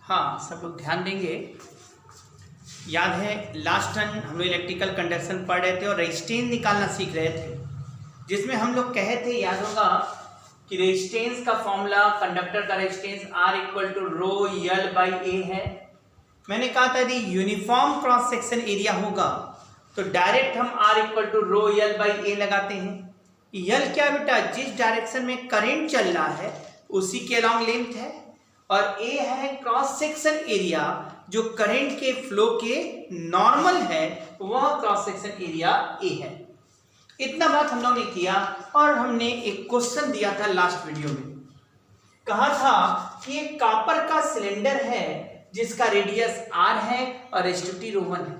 हाँ, सब लोग ध्यान देंगे। याद है लास्ट टाइम हम लोग इलेक्ट्रिकल कंडक्शन पढ़ रहे थे और रेजिस्टेंस निकालना सीख रहे थे, जिसमें हम लोग कहे थे, याद होगा कि रेजिस्टेंस का फॉर्मूला कंडक्टर का resistance R equal to rho L by A है। मैंने कहा था यदि यूनिफॉर्म क्रॉस सेक्शन एरिया होगा तो डायरेक्ट हम R equal to rho L by A लगाते हैं। यल क्या बेटा, जिस डायरेक्शन में करंट चल रहा है उसी के अलॉन्ग लेंथ है, और ए है क्रॉस सेक्शन एरिया जो करंट के फ्लो के नॉर्मल है, वह क्रॉस सेक्शन एरिया ए है। इतना बात हम लोग ने किया और हमने एक क्वेश्चन दिया था लास्ट वीडियो में। कहा था कि एक कॉपर का सिलेंडर है जिसका रेडियस r है और रेजिस्टिविटी ρ1 है,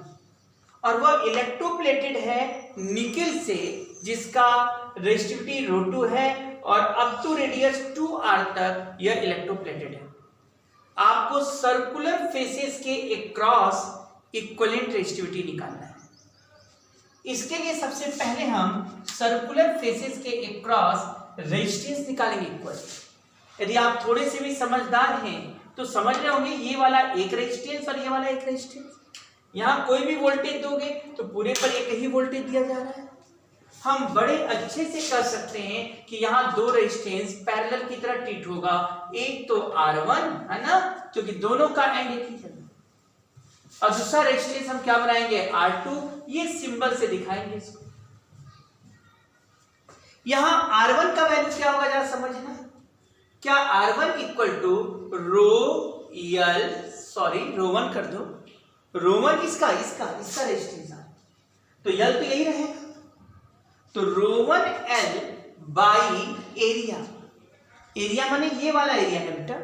और वह इलेक्ट्रोप्लेटेड है निकेल से जिसका रेजिस्टिविटी ρ2 है और अप टू रेडियस 2r तक यह इलेक्ट्रोप्लेटेड है। आपको सर्कुलर फेसेस के अक्रॉस इक्विवेलेंट रेजिस्टिविटी निकालना है। इसके लिए सबसे पहले हम सर्कुलर फेसेस के अक्रॉस रेजिस्टेंस निकालेंगे इक्वल। यदि आप थोड़े से भी समझदार हैं तो समझ रहे होंगे ये वाला एक रेजिस्टेंस और ये वाला एक रेजिस्टेंस। यहाँ कोई भी वोल्टेज दोगे तो पूरे पर एक ही वोल्टेज दिया जा रहा है। हम बड़े अच्छे से कर सकते हैं कि यहाँ दो रेजिस्टेंस पैरेलल की तरह ट्रीट होगा। एक तो R1 है ना, क्योंकि दोनों का एंड एक ही है, और दूसरा रेजिस्टेंस हम क्या बनाएंगे R2, ये सिंबल से दिखाएंगे इसको। यहां R1 का वैल्यू क्या होगा जरा समझना। क्या R1 इक्वल टू ρ1 कर दो, ρ1 इसका रेजिस्टेंस है, तो यल तो यही रहेगा, तो ρ1L बाई एरिया माने ये वाला एरिया है बेटा,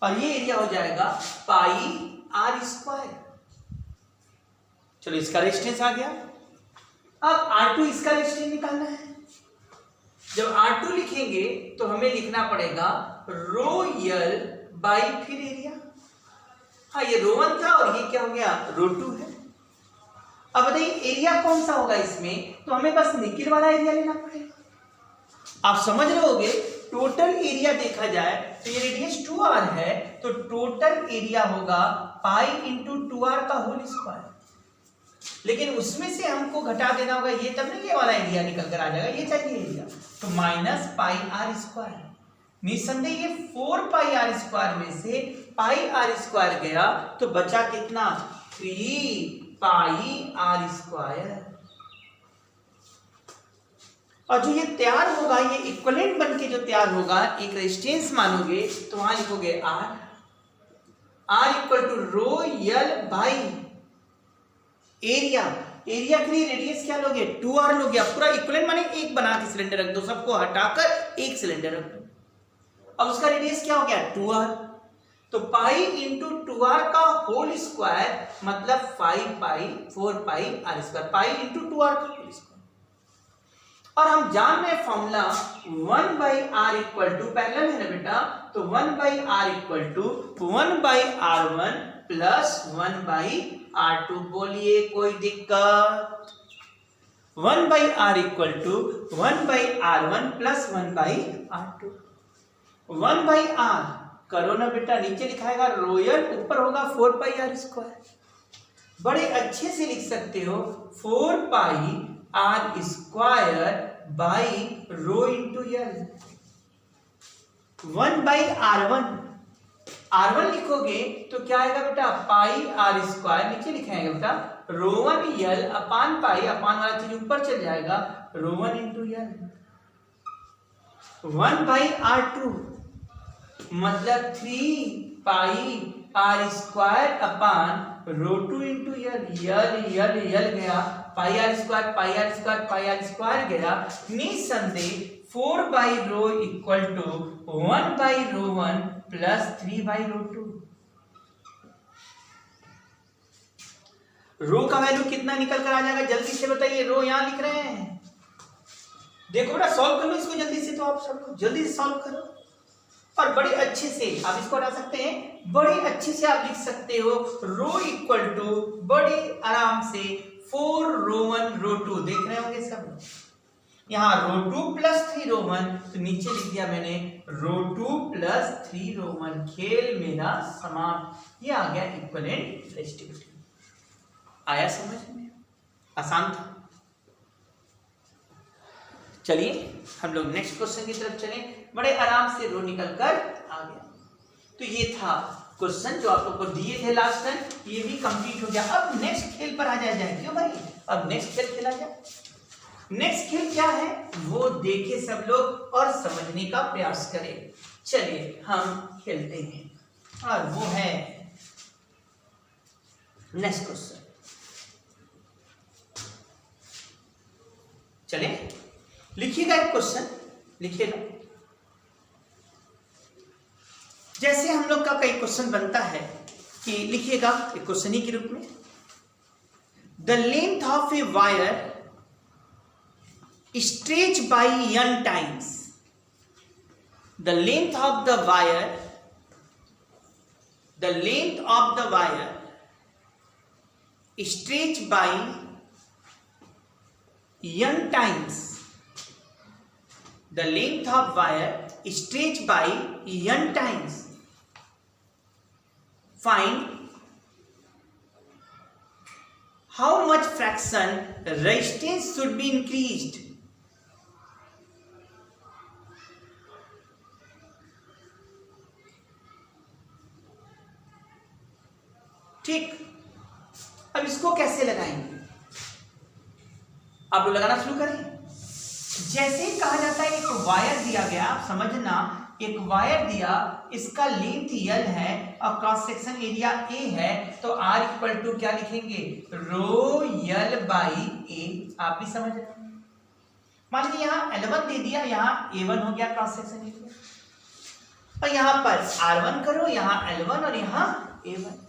और ये एरिया हो जाएगा पाई R स्क्वायर। चलो इसका रेजिस्टेंस आ गया। अब R2 इसका रेजिस्टेंस निकालना है। जब R2 लिखेंगे तो हमें लिखना पड़ेगा रो यल बाई फिर एरिया। हाँ, ये ρ1 था और ये क्या हो गया ρ2 है। अब बताइए एरिया कौन सा होगा इसमें, तो हमें बस निकेल वाला एरिया लेना पड़ेगा। आप समझ रहे होगे टोटल एरिया देखा जाए तो ये रेडियस 2r है, तो टोटल एरिया होगा पाई इंटू 2r का होल स्क्वायर। लेकिन उसमें से हमको घटा देना होगा ये, तब नहीं ये वाला एरिया निकल कर आ जाएगा, ये चाहिए एरिया, तो माइनस पाई आर स्क्वायर। निसंदेह ये 4 पाई आर स्क्वायर में से पाई आर स्क्वायर गया तो बचा कितना, 3 पाई आर स्क्वायर। और जो ये तैयार होगा, ये इक्विवेलेंट बनके जो तैयार होगा, एक रेजिस्टेंस मानोगे तो वहां लिखोगे R equal to rho L by area के लिए रेडियस क्या लोगे, 2r लोगे। अब पूरा इक्विवेलेंट माने एक बना के सिलेंडर रख दो, सबको हटाकर एक सिलेंडर रख दो। अब उसका रेडियस क्या हो गया 2r, तो पाई इंटू 2r का होल स्क्वायर मतलब 4 pi r square, pi into 2r का होल स्क्वायर। और हम जान रहे formula 1 by R equal to, parallel है ना बेटा, तो 1 by R equal to 1 by R1 plus 1 by R2। बोलिए कोई दिक्कत। 1 by R equal to 1 by R1 plus 1 by R2। 1 by R करो ना बेटा, नीचे लिखाएगा रोयल, ऊपर होगा 4 पाई आर स्क्वायर। बड़े अच्छे से लिख सकते हो 4 pi R square by rho into L. 1 by R1 लिखोगे तो क्या आएगा बेटा, पाई आर स्क्वायर, नीचे लिखाएगा बेटा ρ1 यल अपान पाई, अपान वाला चीज ऊपर चल जाएगा, ρ1 इंटू यल। 1 बाई R2 मतलब 3 pi R square upon ρ2 into L गया, पाई आर स्क्वायर गया। निसंदेह 4 by rho equal to 1 by ρ1 plus 3 by ρ2। Rho का वैल्यू कितना निकल कर आ जाएगा, जल्दी से बताइए। रो यहां लिख रहे हैं, देखो बेटा सॉल्व कर लो इसको जल्दी से, तो आप सब लोग जल्दी से सॉल्व करो। और बड़े अच्छे से आप इसको हटा सकते हैं, बड़े अच्छे से आप लिख सकते हो रो इक्वल टू बड़े आराम से 4 ρ1 ρ2। देख रहे होंगे सब, यहाँ रो 2 प्लस 3 रो 1, तो नीचे लिख दिया मैंने रो 2 प्लस 3 रो 1। खेल मेरा समाप्त। ये आ गया इक्विवेलेंट रेसिस्टिविटी। आया समझ में? आसान था। चलिए हम लोग नेक्स्ट क्वेश्चन की तरफ चलें। बड़े आराम से रो निकल कर आ गया। तो ये था क्वेश्चन जो आप लोग को दिए थे लास्ट टाइम, ये भी कंप्लीट हो गया। अब नेक्स्ट खेल पर आ जाए। क्यों भाई? अब नेक्स्ट खेल खेला जाए। नेक्स्ट खेल क्या है वो देखे सब लोग और समझने का प्रयास करें। चलिए हम खेलते हैं और वो है नेक्स्ट क्वेश्चन। चलिए लिखिएगा एक क्वेश्चन, लिखिएगा। जैसे हम लोग का कई क्वेश्चन बनता है कि लिखिएगा एक क्वेश्चन ही के रूप में, the length of a wire stretch by n times, the length of the wire stretch by n times, the length of wire stretch by n times, find how much fraction resistance should be increased। ठीक, अब इसको कैसे लगाएंगे? आप लोग लगाना शुरू करें। जैसे ही कहा जाता है एक वायर दिया गया, समझना एक वायर दिया, इसका लेंथ L है और क्रॉस सेक्शन एरिया A है, तो R इक्वल टू क्या लिखेंगे? रो L बाई A। आप भी समझ रहे हैं। मान लीजिए यहाँ L1 दे दिया, यहाँ A1 हो गया क्रॉस सेक्शन एरिया, और यहाँ पर R1 करो, यहाँ L1 और यहाँ A1।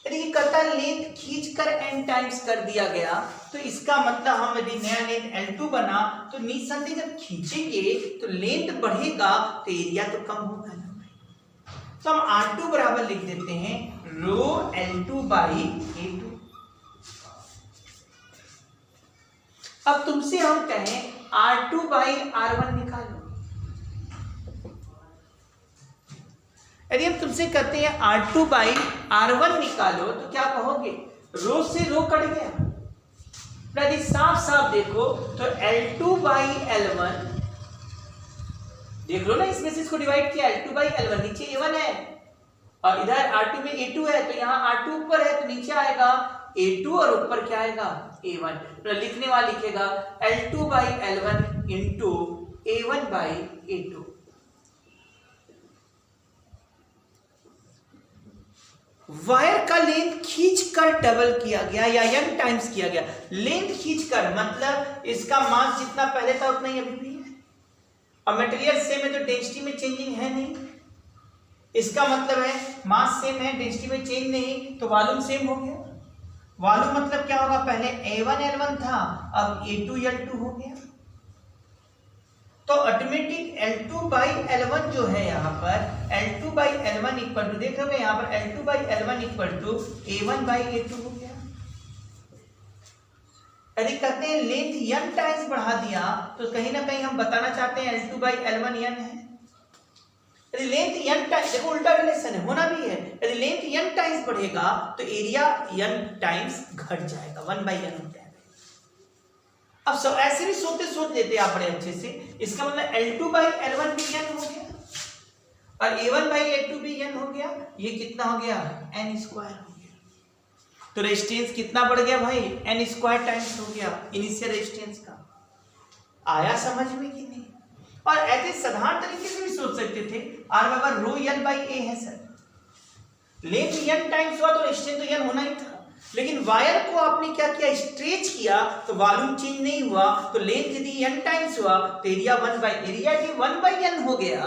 यदि करता लेंथ खींच कर n टाइम्स कर दिया गया, तो इसका मतलब हम यदि नया लेंथ L2 बना तो निसंदेह जब खींचेंगे तो लेंथ बढ़ेगा तो एरिया तो कम होगा ना। तो हम R2 बराबर लिख देते हैं रो L2 बाई A2। अब तुमसे हम कहें R2 बाई R1 निकालो। यदि हम तुमसे कहते हैं R2 बाई R1 निकालो, तो क्या कहोगे? रो से रो कट गया। यदि साफ साफ देखो तो L2 बाई L1, देख लो ना, इसमें से इसको डिवाइड किया, L2 बाई L1, नीचे A1 है और इधर R2 में A2 है, तो यहाँ R2 ऊपर है तो नीचे आएगा A2 और ऊपर क्या आएगा? A1। तो लिखने वाला लिखेगा L2 by L1 into A1 by A2। Wire का लेंथ खींचकर डबल किया गया या n टाइम्स किया गया। लेंथ खींचकर मतलब इसका मास जितना पहले था उतना ही अभी भी है, और मटेरियल सेम है तो डेंसिटी में चेंजिंग है नहीं। इसका मतलब है मास सेम है, डेंसिटी में चेंज नहीं, तो वॉल्यूम सेम हो गया। वॉल्यूम मतलब क्या होगा? पहले A1 L1 था, अब A2 L2 हो गया। तो ऑटोमेटिक L2 बाई L1 जो है यहाँ पर L2 by L1 equal to, देख रहे हो यहाँ पर L2 by L1 equal to A1 by A2 हो गया। यदि कहते हैं लेंथ n टाइम्स बढ़ा दिया, तो कहीं ना कहीं हम बताना चाहते हैं L2 बाई L1 n है। यदि लेंथ n टाइम्स, देखो उल्टा रिलेशन है, होना भी है। यदि लेंथ n टाइम्स बढ़ेगा तो एरिया n टाइम्स घट जाएगा, 1 बाई n हो जाएगा। अब सब ऐसे भी सोच लेते हैं आप बड़े अच्छे से। इसका मतलब L2 बाई L1 भी n हो गया और A1 बाई A2 भी n हो गया। ये कितना हो गया? n स्क्वायर हो गया। तो रेजिस्टेंस कितना बढ़ गया भाई? n स्क्वायर टाइम्स हो गया इनिशियल रेजिस्टेंस का। आया समझ में कि नहीं? और ऐसे साधारण तरीके से भी सोच सकते थे, R बराबर रो L बाई A है सर। लेंथ n टाइम्स हुआ तो रेजिस्टेंस तो n होना ही था, लेकिन वायर को आपने क्या किया? स्ट्रेच किया, तो वॉल्यूम चेंज नहीं हुआ, तो लेंथ यदि n टाइम्स हुआ तो एरिया 1 बाई n हो गया।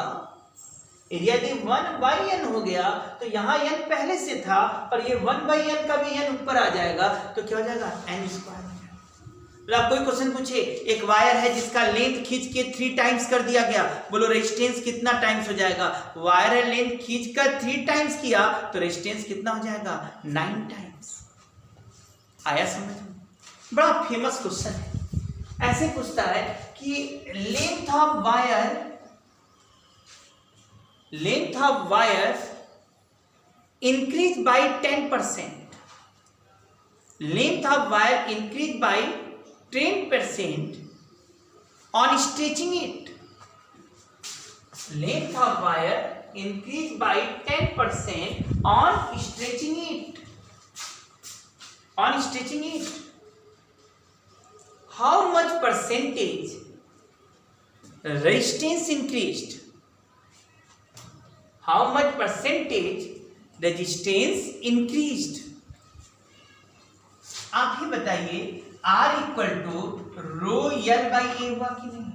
एरिया यदि 1 बाई n हो गया तो यहाँ n पहले से था और ये 1 बाई n का भी n ऊपर आ जाएगा, तो क्या हो जाएगा? n स्क्वायर हो जाएगा। तो आप कोई क्वेश्चन पूछे, एक वायर है जिसका लेंथ खींच के 3 टाइम्स कर दिया गया, बोलो रेजिस्टेंस कितना टाइम्स हो जाएगा? वायर है लेंथ खींच कर 3 टाइम्स किया तो रेजिस्टेंस कितना हो जाएगा? 9 टाइम्स। आया समझ में? बड़ा फेमस क्वेश्चन है, ऐसे पूछता है कि length of wire increase by 10%, length of wire increase by 10% on stretching it, length of wire increase by 10% on stretching it, how much percentage resistance increased, how much percentage resistance increased? आप ही बताइए, R equal to rho L by A हुआ कि नहीं?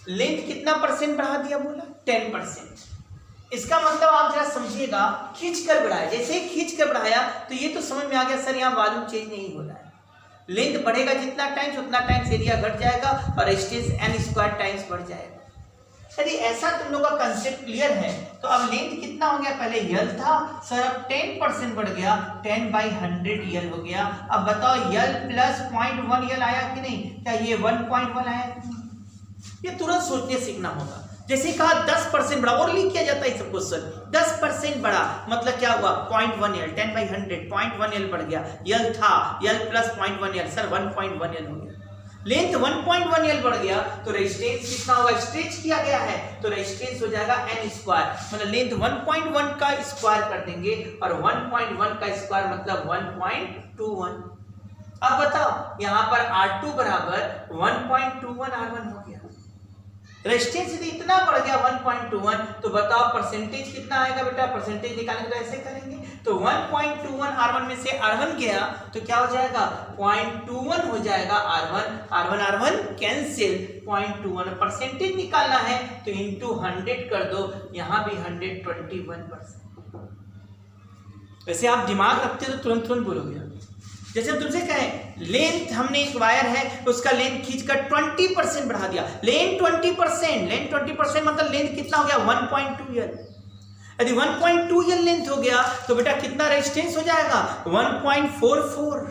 Length कितना percent बढ़ा दिया बोला? 10%। इसका मतलब आप जरा समझिएगा, खींच कर बढ़ाया, जैसे खींच कर बढ़ाया तो ये तो समझ में आ गया सर यहाँ वॉल्यूम चेंज नहीं हो रहा है। लेंथ बढ़ेगा जितना टाइम्स उतना टाइम्स एरिया घट जाएगा और रेजिस्टेंस n स्क्वायर टाइम्स बढ़ जाएगा। यदि ऐसा तुम लोग का कंसेप्ट क्लियर है तो अब लेंथ कितना हो गया? पहले यल था सर, अब 10% बढ़ गया, 10/100 यल हो गया। अब बताओ यल प्लस 0.1 यल आया कि नहीं? क्या ये 1.1 आया कि नहीं? ये तुरंत सोचने सीखना होगा। जैसे कहा 10% बढ़ा, और लिख किया जाता है सब क्वेश्चन, 10% बढ़ा मतलब क्या हुआ? 0.1 यल, 10/100 0.1 यल बढ़ गया। यल था, यल प्लस 0.1 यल, सर 1.1 यल हो गया। लेंथ 1.1 यल बढ़ गया तो रेजिस्टेंस कितना होगा? स्ट्रेच किया गया है तो रेजिस्टेंस हो जाएगा n स्क्वायर, मतलब लेंथ 1.1 का स्क्वायर कर देंगे और 1.1 का स्क्वायर मतलब 1.21। अब बताओ यहां पर R2 बराबर 1.21 R1 हो गया। रेजिस्टेंस यदि इतना बढ़ गया 1.21 तो बताओ परसेंटेज कितना आएगा बेटा? परसेंटेज निकालने तो ऐसे करेंगे, तो 1.21 R1 में से R1 गया तो क्या हो जाएगा? 0.21 हो जाएगा R1 कैंसिल, 0.21 परसेंटेज निकालना है तो इंटू 100 कर दो, यहां भी 121%। वैसे आप दिमाग रखते तो तुरंत बोलोगे। जैसे हम तुमसे कहें लेंथ, हमने एक वायर है उसका लेंथ खींचकर 20% बढ़ा दिया, लेंथ 20% मतलब लेंथ कितना हो गया? 1.2 यल। यदि 1.2 यल लेंथ हो गया तो बेटा कितना रेजिस्टेंस हो जाएगा? 1.44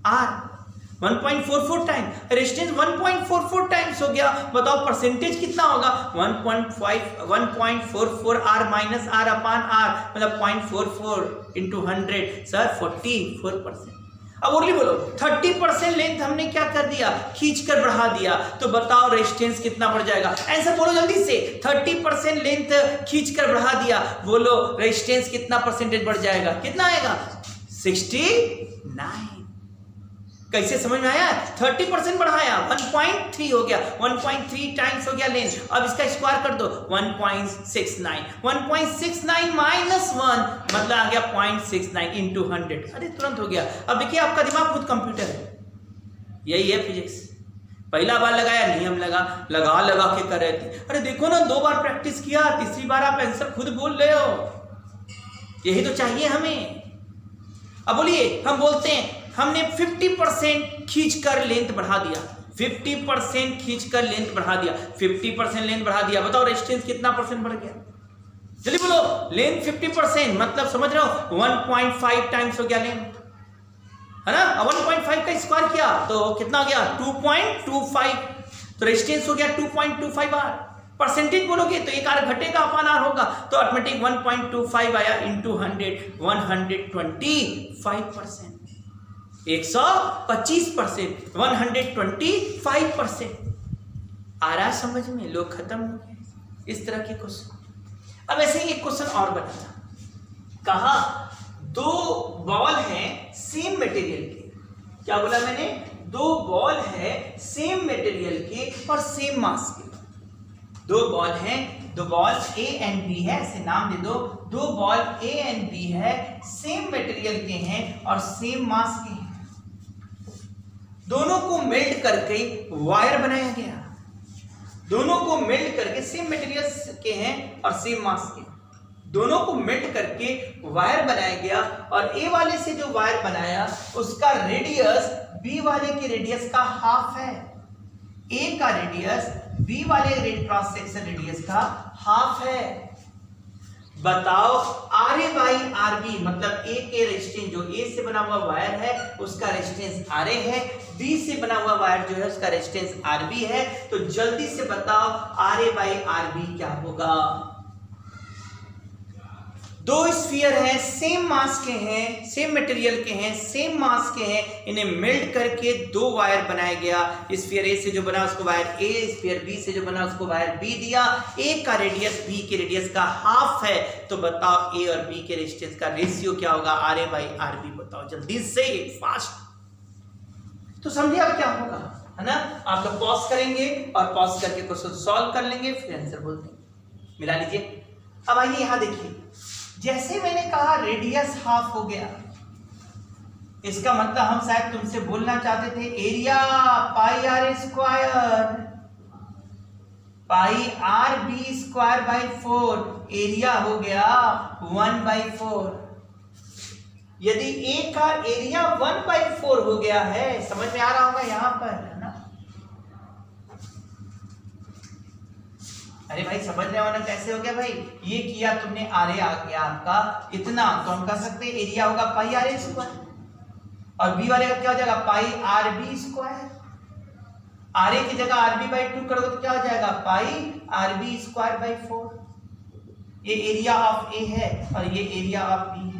R, 1.44 टाइम रेजिस्टेंस 1.44 टाइम्स हो गया। बताओ परसेंटेज कितना होगा? 1.44 R माइनस R अपान R, मतलब 0.44 इंटू 100, सर 44%। अब और बोलो 30% लेंथ हमने क्या कर दिया? खींच कर बढ़ा दिया, तो बताओ रेजिस्टेंस कितना बढ़ जाएगा? आंसर बोलो जल्दी से। 30% लेंथ खींच कर बढ़ा दिया, बोलो रेजिस्टेंस कितना परसेंटेज बढ़ जाएगा? कितना आएगा? 69। कैसे समझ में आया? 30% बढ़ाया, 1.3 हो गया, 1.3 टाइम्स हो गया लेंथ। अब इसका स्क्वायर कर दो, 1.69 माइनस 1 मतलब आ गया 0.69 इंटू 100। अरे तुरंत हो गया। अब देखिए आपका दिमाग खुद कंप्यूटर है, यही है फिजिक्स। पहला बार लगाया नियम लगा के कर रहे थे। अरे देखो ना, 2 बार प्रैक्टिस किया, तीसरी बार आप आंसर खुद बोल रहे हो। यही तो चाहिए हमें। अब बोलिए, हम बोलते हैं हमने 50% खींचकर लेंथ बढ़ा दिया, 50% खींचकर लेंथ बढ़ा दिया, 50% लेंथ बढ़ा दिया। बताओ रेजिस्टेंस कितना परसेंट बढ़ गया? जल्दी बोलो। लेंथ 50% मतलब समझ रहे हो 1.5 टाइम्स हो गया लेंथ, है ना? 1.5 का स्क्वायर किया तो कितना हो गया? 2.25। तो रेजिस्टेंस हो गया 2.25 R। परसेंटेज बोलोगे तो एक R घटेगा अपान R होगा, तो ऑटोमेटिक 1.25 आया इंटू 100, 125%, 125%, 125%। आ रहा समझ में? लोग खत्म हो गए इस तरह के क्वेश्चन। अब ऐसे ही एक क्वेश्चन और बनाना, कहा 2 बॉल हैं सेम मटेरियल के। क्या बोला मैंने? 2 बॉल है सेम मटेरियल के और सेम मास के। 2 बॉल हैं, 2 बॉल A एंड B है, ऐसे नाम दे दो। 2 बॉल A एंड B है, सेम मटेरियल के हैं और सेम मास के हैं। दोनों को मेल्ट करके वायर बनाया गया। दोनों को मेल्ट करके सेम मटेरियल के हैं और सेम मास के, दोनों को मेल्ट करके वायर बनाया गया। और ए वाले से जो वायर बनाया उसका रेडियस बी वाले के रेडियस का हाफ है। ए का रेडियस बी वाले क्रॉस सेक्शन रेडियस का हाफ है। बताओ R A by R B, मतलब ए के रेजिस्टेंस, जो ए से बना हुआ वायर है उसका रेजिस्टेंस आर ए है, बी से बना हुआ वायर जो है उसका रेजिस्टेंस आर बी है। तो जल्दी से बताओ R A by R B क्या होगा। दो स्फीयर हैं, सेम मास के हैं, सेम मटेरियल के हैं, सेम मास के हैं, इन्हें मेल्ट करके दो वायर बनाया गया। स्फीयर ए से जो बना उसको वायर ए, स्फीयर बी से जो बना उसको वायर बी दिया। ए का रेडियस बी के रेडियस का हाफ है, तो बताओ ए और बी के रेजिस्टेंस का रेशियो क्या होगा, R A by R B. बताओ जल्दी से, फास्ट। तो समझे अब क्या होगा, है ना। आप लोग पॉज करेंगे और पॉज करके क्वेश्चन सॉल्व कर लेंगे, फिर आंसर बोल देंगे। मिला लीजिए। अब आइए यहां देखिए, जैसे मैंने कहा रेडियस हाफ हो गया, इसका मतलब हम शायद तुमसे बोलना चाहते थे area pi R square, pi R B square by 4, area हो गया 1/4। यदि ए का एरिया 1/4 हो गया है, समझ में आ रहा होगा यहां पर, है ना। अरे भाई समझ रहे हो ना कैसे हो गया भाई, ये किया तुमने, आर ए आ गया आपका इतना, तो हम कह सकते हैं एरिया होगा पाई आर ए स्क्वायर, और बी वाले का क्या हो जाएगा, पाई R B square. R A की जगह आर बी बाई 2 करोगे तो क्या हो जाएगा, पाई आर बी स्क्वायर बाई 4। ये एरिया ऑफ ए है और ये एरिया ऑफ बी है।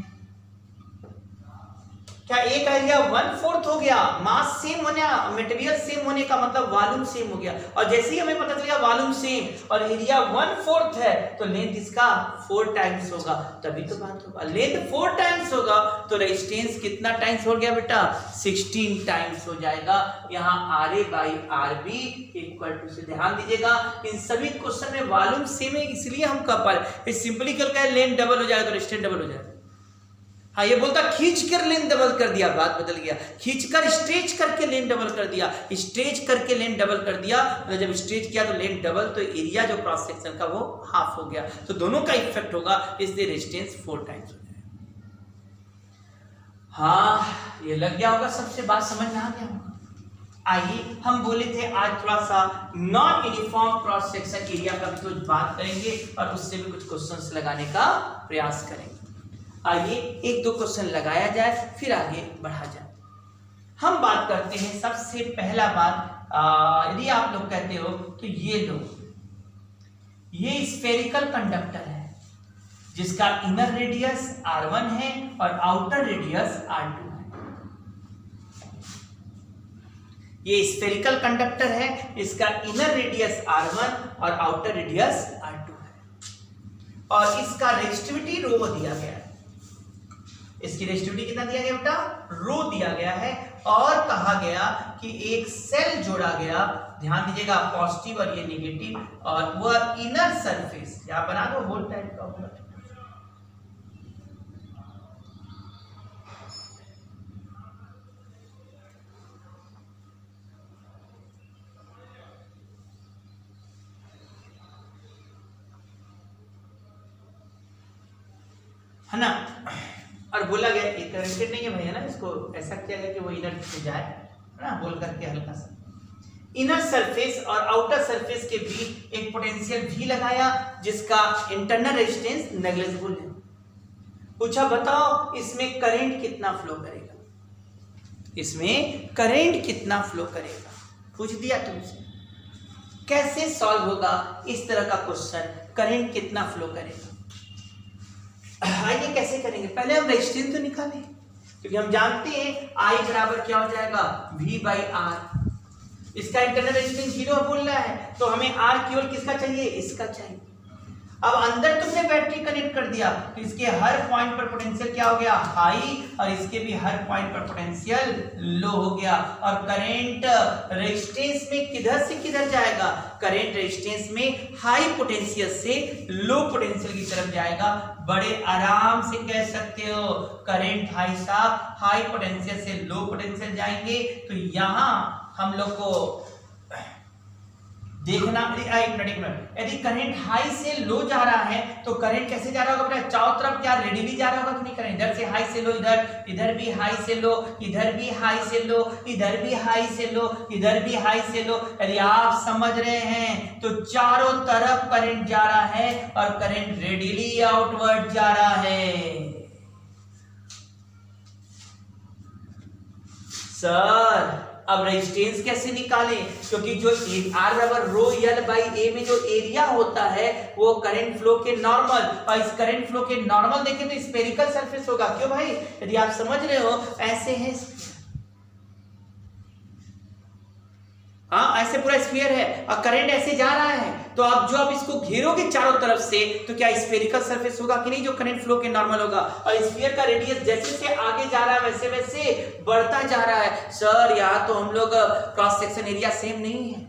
क्या ए का एरिया 1/4 हो गया, मास सेम होने, मटेरियल सेम होने का मतलब वॉल्यूम सेम हो गया। और जैसे ही हमें पता चलेगा वॉल्यूम सेम और एरिया 1/4 है, तो लेंथ इसका 4 टाइम्स होगा, तभी तो बात होगा। लेंथ 4 टाइम्स होगा तो रेजिस्टेंस कितना टाइम्स हो गया बेटा, 16 टाइम्स हो जाएगा। यहाँ R A by R B equal to से ध्यान दीजिएगा, इन सभी क्वेश्चन में वॉल्यूम सेम है, इसलिए हम कह पा रहे। सिंपली कल का लेंथ डबल हो जाएगा तो रेजिस्टेंस डबल हो जाएगा। हाँ, ये बोलता खींच कर लेंथ डबल कर दिया, बात बदल गया। खींचकर स्ट्रेच करके लेंथ डबल कर दिया, स्ट्रेच करके लेंथ डबल कर दिया। मतलब जब स्ट्रेच किया तो लेंथ डबल, तो एरिया जो क्रॉस सेक्शन का वो हाफ हो गया, तो दोनों का इफेक्ट होगा, इसलिए रेजिस्टेंस 4 टाइम्स हो जाएगा। हाँ, ये लग गया होगा, सबसे बात समझ में आ गया होगा। आइए हम बोले थे आज थोड़ा सा non uniform cross section area का भी कुछ बात करेंगे और उससे भी कुछ क्वेश्चंस लगाने का प्रयास करेंगे। आइए एक दो क्वेश्चन लगाया जाए, फिर आगे बढ़ा जाए। हम बात करते हैं सबसे पहला बात, यदि आप लोग कहते हो तो ये लो, ये स्फेरिकल कंडक्टर है जिसका इनर रेडियस r1 है और आउटर रेडियस r2 है। ये स्फेरिकल कंडक्टर है, इसका इनर रेडियस r1 और आउटर रेडियस r2 है, और इसका रेजिस्टिविटी रो दिया गया है। इसकी रेजिस्टिविटी कितना दिया गया बेटा, रो दिया गया है, और कहा गया कि एक सेल जोड़ा गया, ध्यान दीजिएगा, पॉजिटिव और ये नेगेटिव, और वह इनर सरफेस यहां बना दो होल टाइप का होगा। है ना। और बोला गया एक कनेक्टेड नहीं है भाई, है ना, इसको ऐसा किया गया कि वो इनर में जाए, है ना, बोल करके हल्का सा इनर सरफेस और आउटर सरफेस के बीच एक पोटेंशियल भी लगाया जिसका इंटरनल रेजिस्टेंस नेग्लिजिबल है। पूछा बताओ इसमें करंट कितना फ्लो करेगा, इसमें करंट कितना फ्लो करेगा, पूछ दिया तुमसे। कैसे सॉल्व होगा इस तरह का क्वेश्चन, करंट कितना फ्लो करेगा। आइए कैसे करेंगे, पहले हम रेजिस्टेंस तो निकालें, क्योंकि हम जानते हैं I बराबर क्या हो जाएगा, V बाई आर। इसका इंटरनल रेजिस्टेंस 0 बोल रहा है, तो हमें R केवल किसका चाहिए, इसका चाहिए। अब अंदर तुमने बैटरी कनेक्ट कर दिया, तो इसके हर पॉइंट पर पोटेंशियल क्या हो गया, हाई, और इसके भी हर पॉइंट पर पोटेंशियल लो हो गया। और करंट रेजिस्टेंस में किधर से किधर जाएगा, करंट रेजिस्टेंस में हाई पोटेंशियल से लो पोटेंशियल की तरफ जाएगा। बड़े आराम से कह सकते हो करंट भाई साहब हाई पोटेंशियल से लो पोटेंशियल जाएंगे, तो यहां हम लोग को देखना, एक मिनट, यदि करंट हाई से लो जा रहा है तो करंट कैसे जा रहा होगा बेटा? चारों तरफ क्या रेडियली जा रहा होगा कि नहीं? करंट इधर से हाई से लो, इधर भी हाई से लो, इधर भी हाई से लो, इधर भी हाई से लो, इधर भी हाई से लो। यदि आप समझ रहे हैं तो चारों तरफ करंट जा रहा है और करंट रेडियली आउटवर्ड जा रहा है। सर अब रेजिस्टेंस कैसे निकालें? क्योंकि जो R बराबर रो L बाई A में जो एरिया होता है वो करंट फ्लो के नॉर्मल, और इस करंट फ्लो के नॉर्मल देखें तो स्फेरिकल सरफेस होगा। क्यों भाई? यदि आप समझ रहे हो ऐसे है, हाँ ऐसे पूरा स्फीयर है और करंट ऐसे जा रहा है, तो आप जो आप इसको घेरोगे चारों तरफ से तो क्या स्फेरिकल सरफेस होगा कि नहीं, जो करंट फ्लो के नॉर्मल होगा। और स्फीयर का रेडियस जैसे से आगे जा रहा है वैसे वैसे बढ़ता जा रहा है। सर यहाँ तो हम लोग क्रॉस सेक्शन एरिया सेम नहीं है।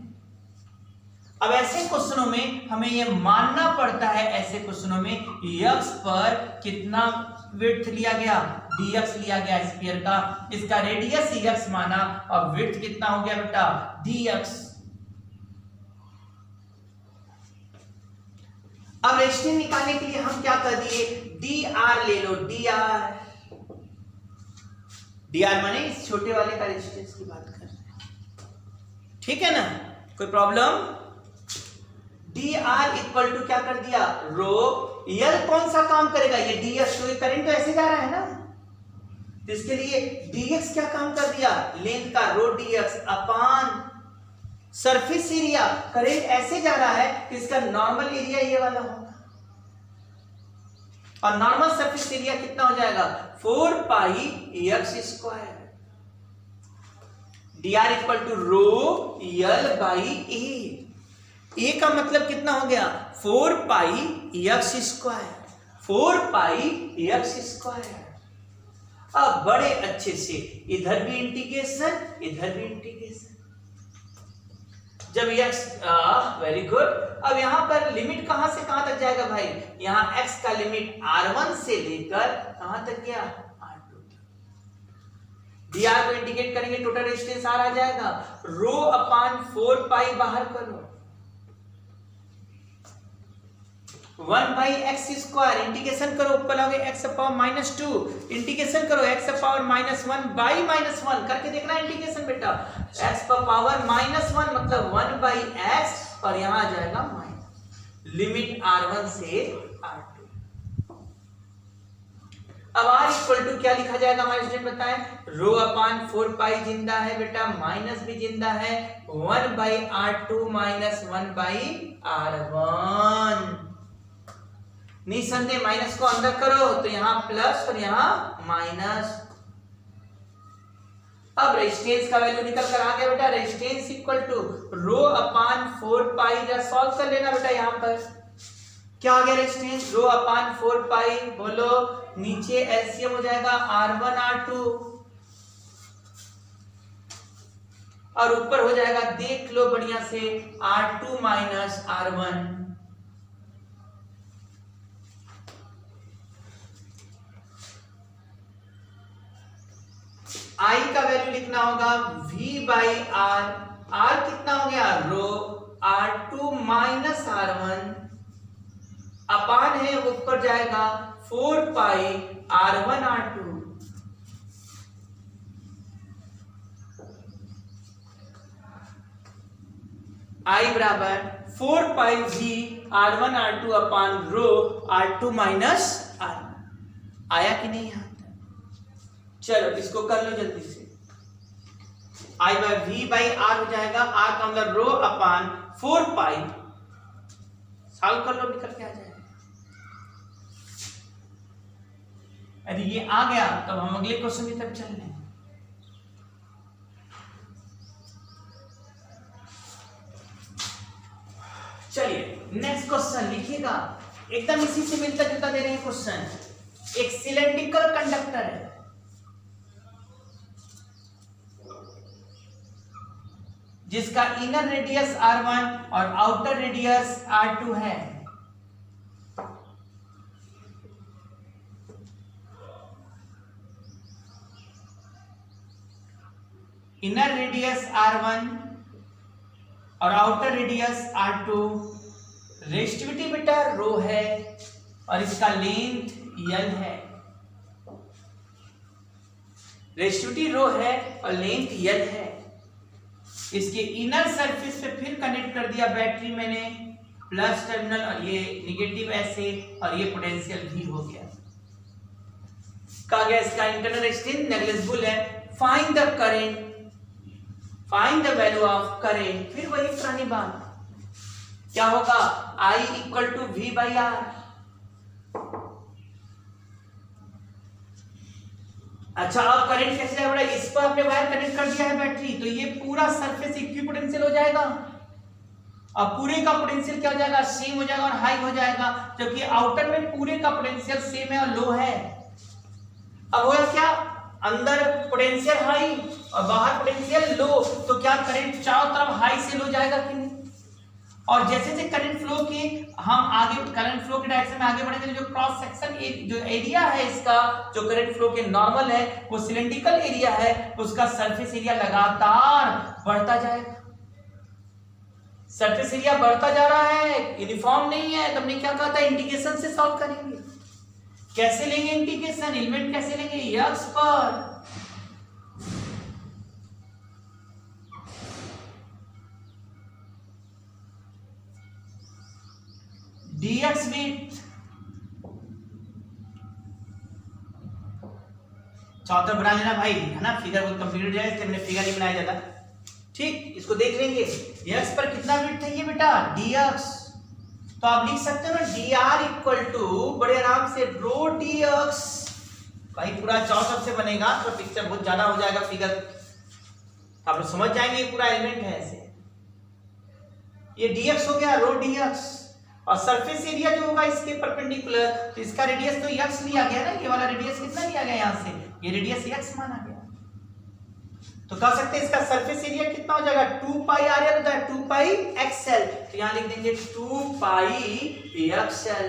अब ऐसे क्वेश्चनों में हमें यह मानना पड़ता है, ऐसे क्वेश्चनों में x पर कितना विड्थ लिया गया, dx लिया गया स्फीयर का, इसका रेडियस x माना और विड्थ कितना हो गया बेटा, dx। अब रेजिस्टेंस निकालने के लिए हम क्या कर दिए, dr ले लो, dr माने इस छोटे वाले का रेजिस्टेंस की बात कर रहे हैं, ठीक है ना, कोई प्रॉब्लम। dr इक्वल टू क्या कर दिया, रो L कौन सा काम करेगा, ये dx, तो ये करंट तो ऐसे जा रहा है ना, तो इसके लिए dx क्या काम कर दिया, लेंथ का रो dx अपान सरफेस एरिया। करंट ऐसे जा रहा है तो इसका नॉर्मल एरिया ये वाला होगा, और नॉर्मल सरफेस एरिया कितना हो जाएगा, 4 pi x square. dr equal to rho L by A। A का मतलब कितना हो गया, 4 pi x square, 4 pi x square. अब बड़े अच्छे से इधर भी इंटीग्रेशन, इधर भी इंटीग्रेशन, जब x, वेरी गुड। अब यहां पर लिमिट कहां से कहां तक जाएगा भाई, यहां x का लिमिट r1 से लेकर कहां तक गया, r2 तक। dr को इंटीग्रेट करेंगे टोटल रेजिस्टेंस r आ जाएगा, रो अपान 4 पाई बाहर करो, 1 बाई एक्स स्क्वायर, इंटीग्रेशन करो ऊपर आओगे x पावर -2, इंटीग्रेशन करो x पावर -1 बाई -1 करके देखना इंटीग्रेशन बेटा, x पावर -1 मतलब 1 बाई x और यहां आ जाएगा माइनस, लिमिट r1 से r2। अब r इक्वल टू क्या लिखा जाएगा हमारे स्टूडेंट बताएं, रो अपान 4 पाई जिंदा है बेटा, माइनस भी जिंदा है, 1 by r2 minus 1 by r1। निसंदेह माइनस को अंदर करो तो यहां प्लस और यहां माइनस। अब रेजिस्टेंस का वैल्यू निकल कर आ गया बेटा, रेजिस्टेंस इक्वल टू रो अपान 4 पाई, जरा सॉल्व कर लेना बेटा, यहां पर क्या आ गया रेजिस्टेंस, रो अपान 4 पाई, बोलो नीचे एलसीएम हो जाएगा r1 r2 और ऊपर हो जाएगा, देख लो बढ़िया से, r2 माइनस r1। I का वैल्यू लिखना होगा V बाई R, R कितना हो गया, रो R2 माइनस R1 अपान है ऊपर जाएगा 4 पाई R1 R2। I बराबर 4 पाई V R1 R2 अपान रो R2 माइनस R1। आया कि नहीं यहाँ? चलो इसको कर लो जल्दी से, I by V by R हो जाएगा, R का मतलब रो अपान 4 पाई, सॉल्व कर लो निकल के आ जाएगा। यदि ये आ गया तब हम अगले क्वेश्चन की तरफ चल रहे हैं। चलिए नेक्स्ट क्वेश्चन लिखिएगा, एकदम इसी से मिलता जुलता दे रहे हैं क्वेश्चन। एक सिलेंड्रिकल कंडक्टर है जिसका इनर रेडियस r1 और आउटर रेडियस r2 है। इनर रेडियस r1 और आउटर रेडियस R2, रेजिस्टिविटी बेटा रो है और इसका लेंथ L है, रेजिस्टिविटी रो है और लेंथ L है। इसके इनर सरफेस पे फिर कनेक्ट कर दिया बैटरी मैंने, प्लस टर्मिनल और ये निगेटिव ऐसे और ये पोटेंशियल V हो गया। कहा गया इसका इंटरनल रेजिस्टेंस नेग्लिजिबल है। Find the current, find the value of current. फिर वही पुरानी बात, क्या होगा I इक्वल टू V/R। अच्छा अब करंट कैसे जाएगा? इस पर आपने वायर कनेक्ट कर दिया है बैटरी, तो ये पूरा सरफेस इक्विपोटेंशियल हो जाएगा और पूरे का पोटेंशियल क्या हो जाएगा? सेम हो जाएगा और हाई हो जाएगा, जबकि आउटर में पूरे का पोटेंशियल सेम है और लो है। अब होगा क्या, अंदर पोटेंशियल हाई और बाहर पोटेंशियल लो, तो क्या करंट चारों तरफ हाई से लो जाएगा कि नहीं? और जैसे जैसे करंट फ्लो के हम आगे करंट फ्लो के डायरेक्शन में आगे बढ़ेंगे, जो क्रॉस सेक्शन जो एरिया है इसका, जो करंट फ्लो के नॉर्मल है वो सिलेंड्रिकल एरिया है, उसका सरफेस एरिया लगातार बढ़ता जाएगा। सरफेस एरिया बढ़ता जा रहा है, यूनिफॉर्म नहीं है। तो हमने क्या कहा था, इंटीग्रेशन से सॉल्व करेंगे। कैसे लेंगे इंटीग्रेशन, एलिमेंट कैसे लेंगे? x पर dx विथ चौथा बना लेना भाई, है ना, फिगर बहुत कंप्लीट हो जाएगा, इसलिए मैंने फिगर नहीं बनाया जाता। ठीक, इसको देख लेंगे। x पर कितना विड्थ है ये बेटा? dx। तो आप लिख सकते हो ना dr इक्वल टू बड़े आराम से रो dx। भाई पूरा चौसठ से बनेगा तो पिक्चर बहुत ज्यादा हो जाएगा, फिगर आप लोग समझ जाएंगे पूरा एलिमेंट है ऐसे। ये dx हो गया, रो dx। और सरफेस एरिया जो होगा इसके परपेंडिकुलर, तो इसका रेडियस तो x लिया गया ना, ये वाला रेडियस कितना लिया गया यहाँ से, ये रेडियस x माना गया। तो कह सकते हैं इसका सरफेस एरिया कितना हो जाएगा? 2πr होता है, 2πxl। तो यहाँ लिख देंगे 2πxl।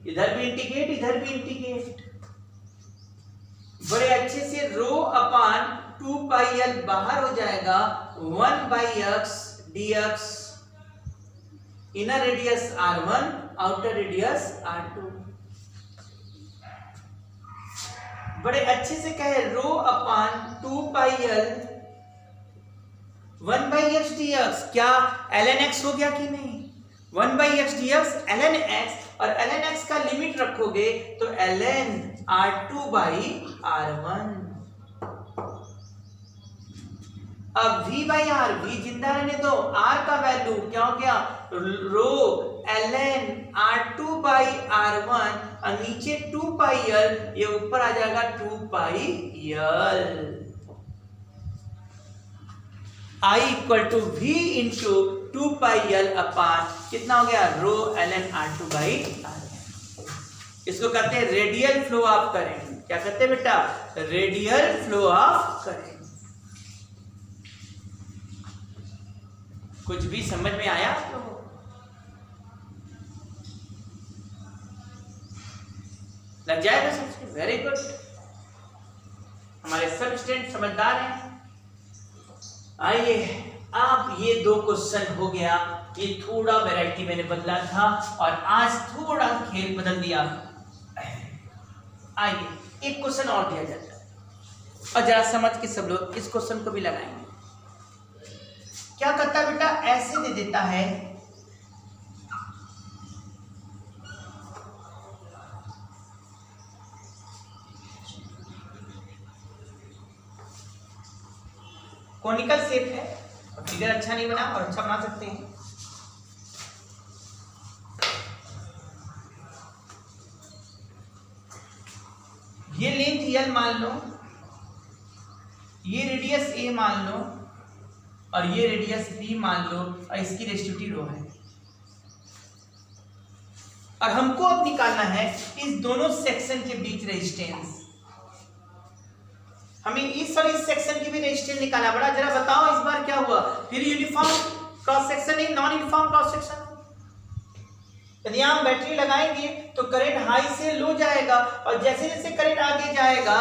इधर भी इंटीग्रेट, इधर भी इंटीग्रेट। बड़े अच्छे से रो अपान 2πl बाहर हो जाएगा, 1/x dx। Inner radius R1, outer radius R2। बड़े अच्छे से कहे रो अपान 2πl 1/x dx। क्या ln x हो गया कि नहीं? 1/x dx ln x, और ln x का लिमिट रखोगे तो ln R2/R1। अब V/R, V जिंदा रहने दो, R का वैल्यू क्या हो गया? रो ln R2/R1 और नीचे 2πl, ये ऊपर आ जाएगा 2πl। I equal to V into 2πl upon कितना हो गया? रो ln R2/R1। इसको कहते हैं रेडियल फ्लो ऑफ करंट। क्या कहते हैं बेटा? Radial flow of current. कुछ भी समझ में आया आप लोगों को? लग जाएगा सबसे? वेरी गुड, हमारे सब स्टूडेंट समझदार हैं। आइए, अब ये 2 क्वेश्चन हो गया। ये थोड़ा वैरायटी मैंने बदला था और आज थोड़ा खेल बदल दिया। आइए एक क्वेश्चन और दिया जाता है और जरा समझ के सब लोग इस क्वेश्चन को भी लगाएंगे। क्या करता है बेटा? ऐसे दे देता है, कॉनिकल शेप है और फिगर अच्छा नहीं बना और अच्छा बना सकते हैं। ये लेंथ L मान लो, ये रेडियस A मान लो और ये रेडियस B मान लो और इसकी रेजिस्टिविटी रो है। और हमको अब निकालना है इस दोनों सेक्शन के बीच रेजिस्टेंस। हमें इस और इस सेक्शन की भी रेजिस्टेंस निकालना पड़ा। जरा बताओ इस बार क्या हुआ? फिर यूनिफॉर्म क्रॉस सेक्शन नहीं, नॉन यूनिफॉर्म क्रॉस सेक्शन। यदि हम बैटरी लगाएंगे तो करंट हाई से लो जाएगा और जैसे जैसे करंट आगे जाएगा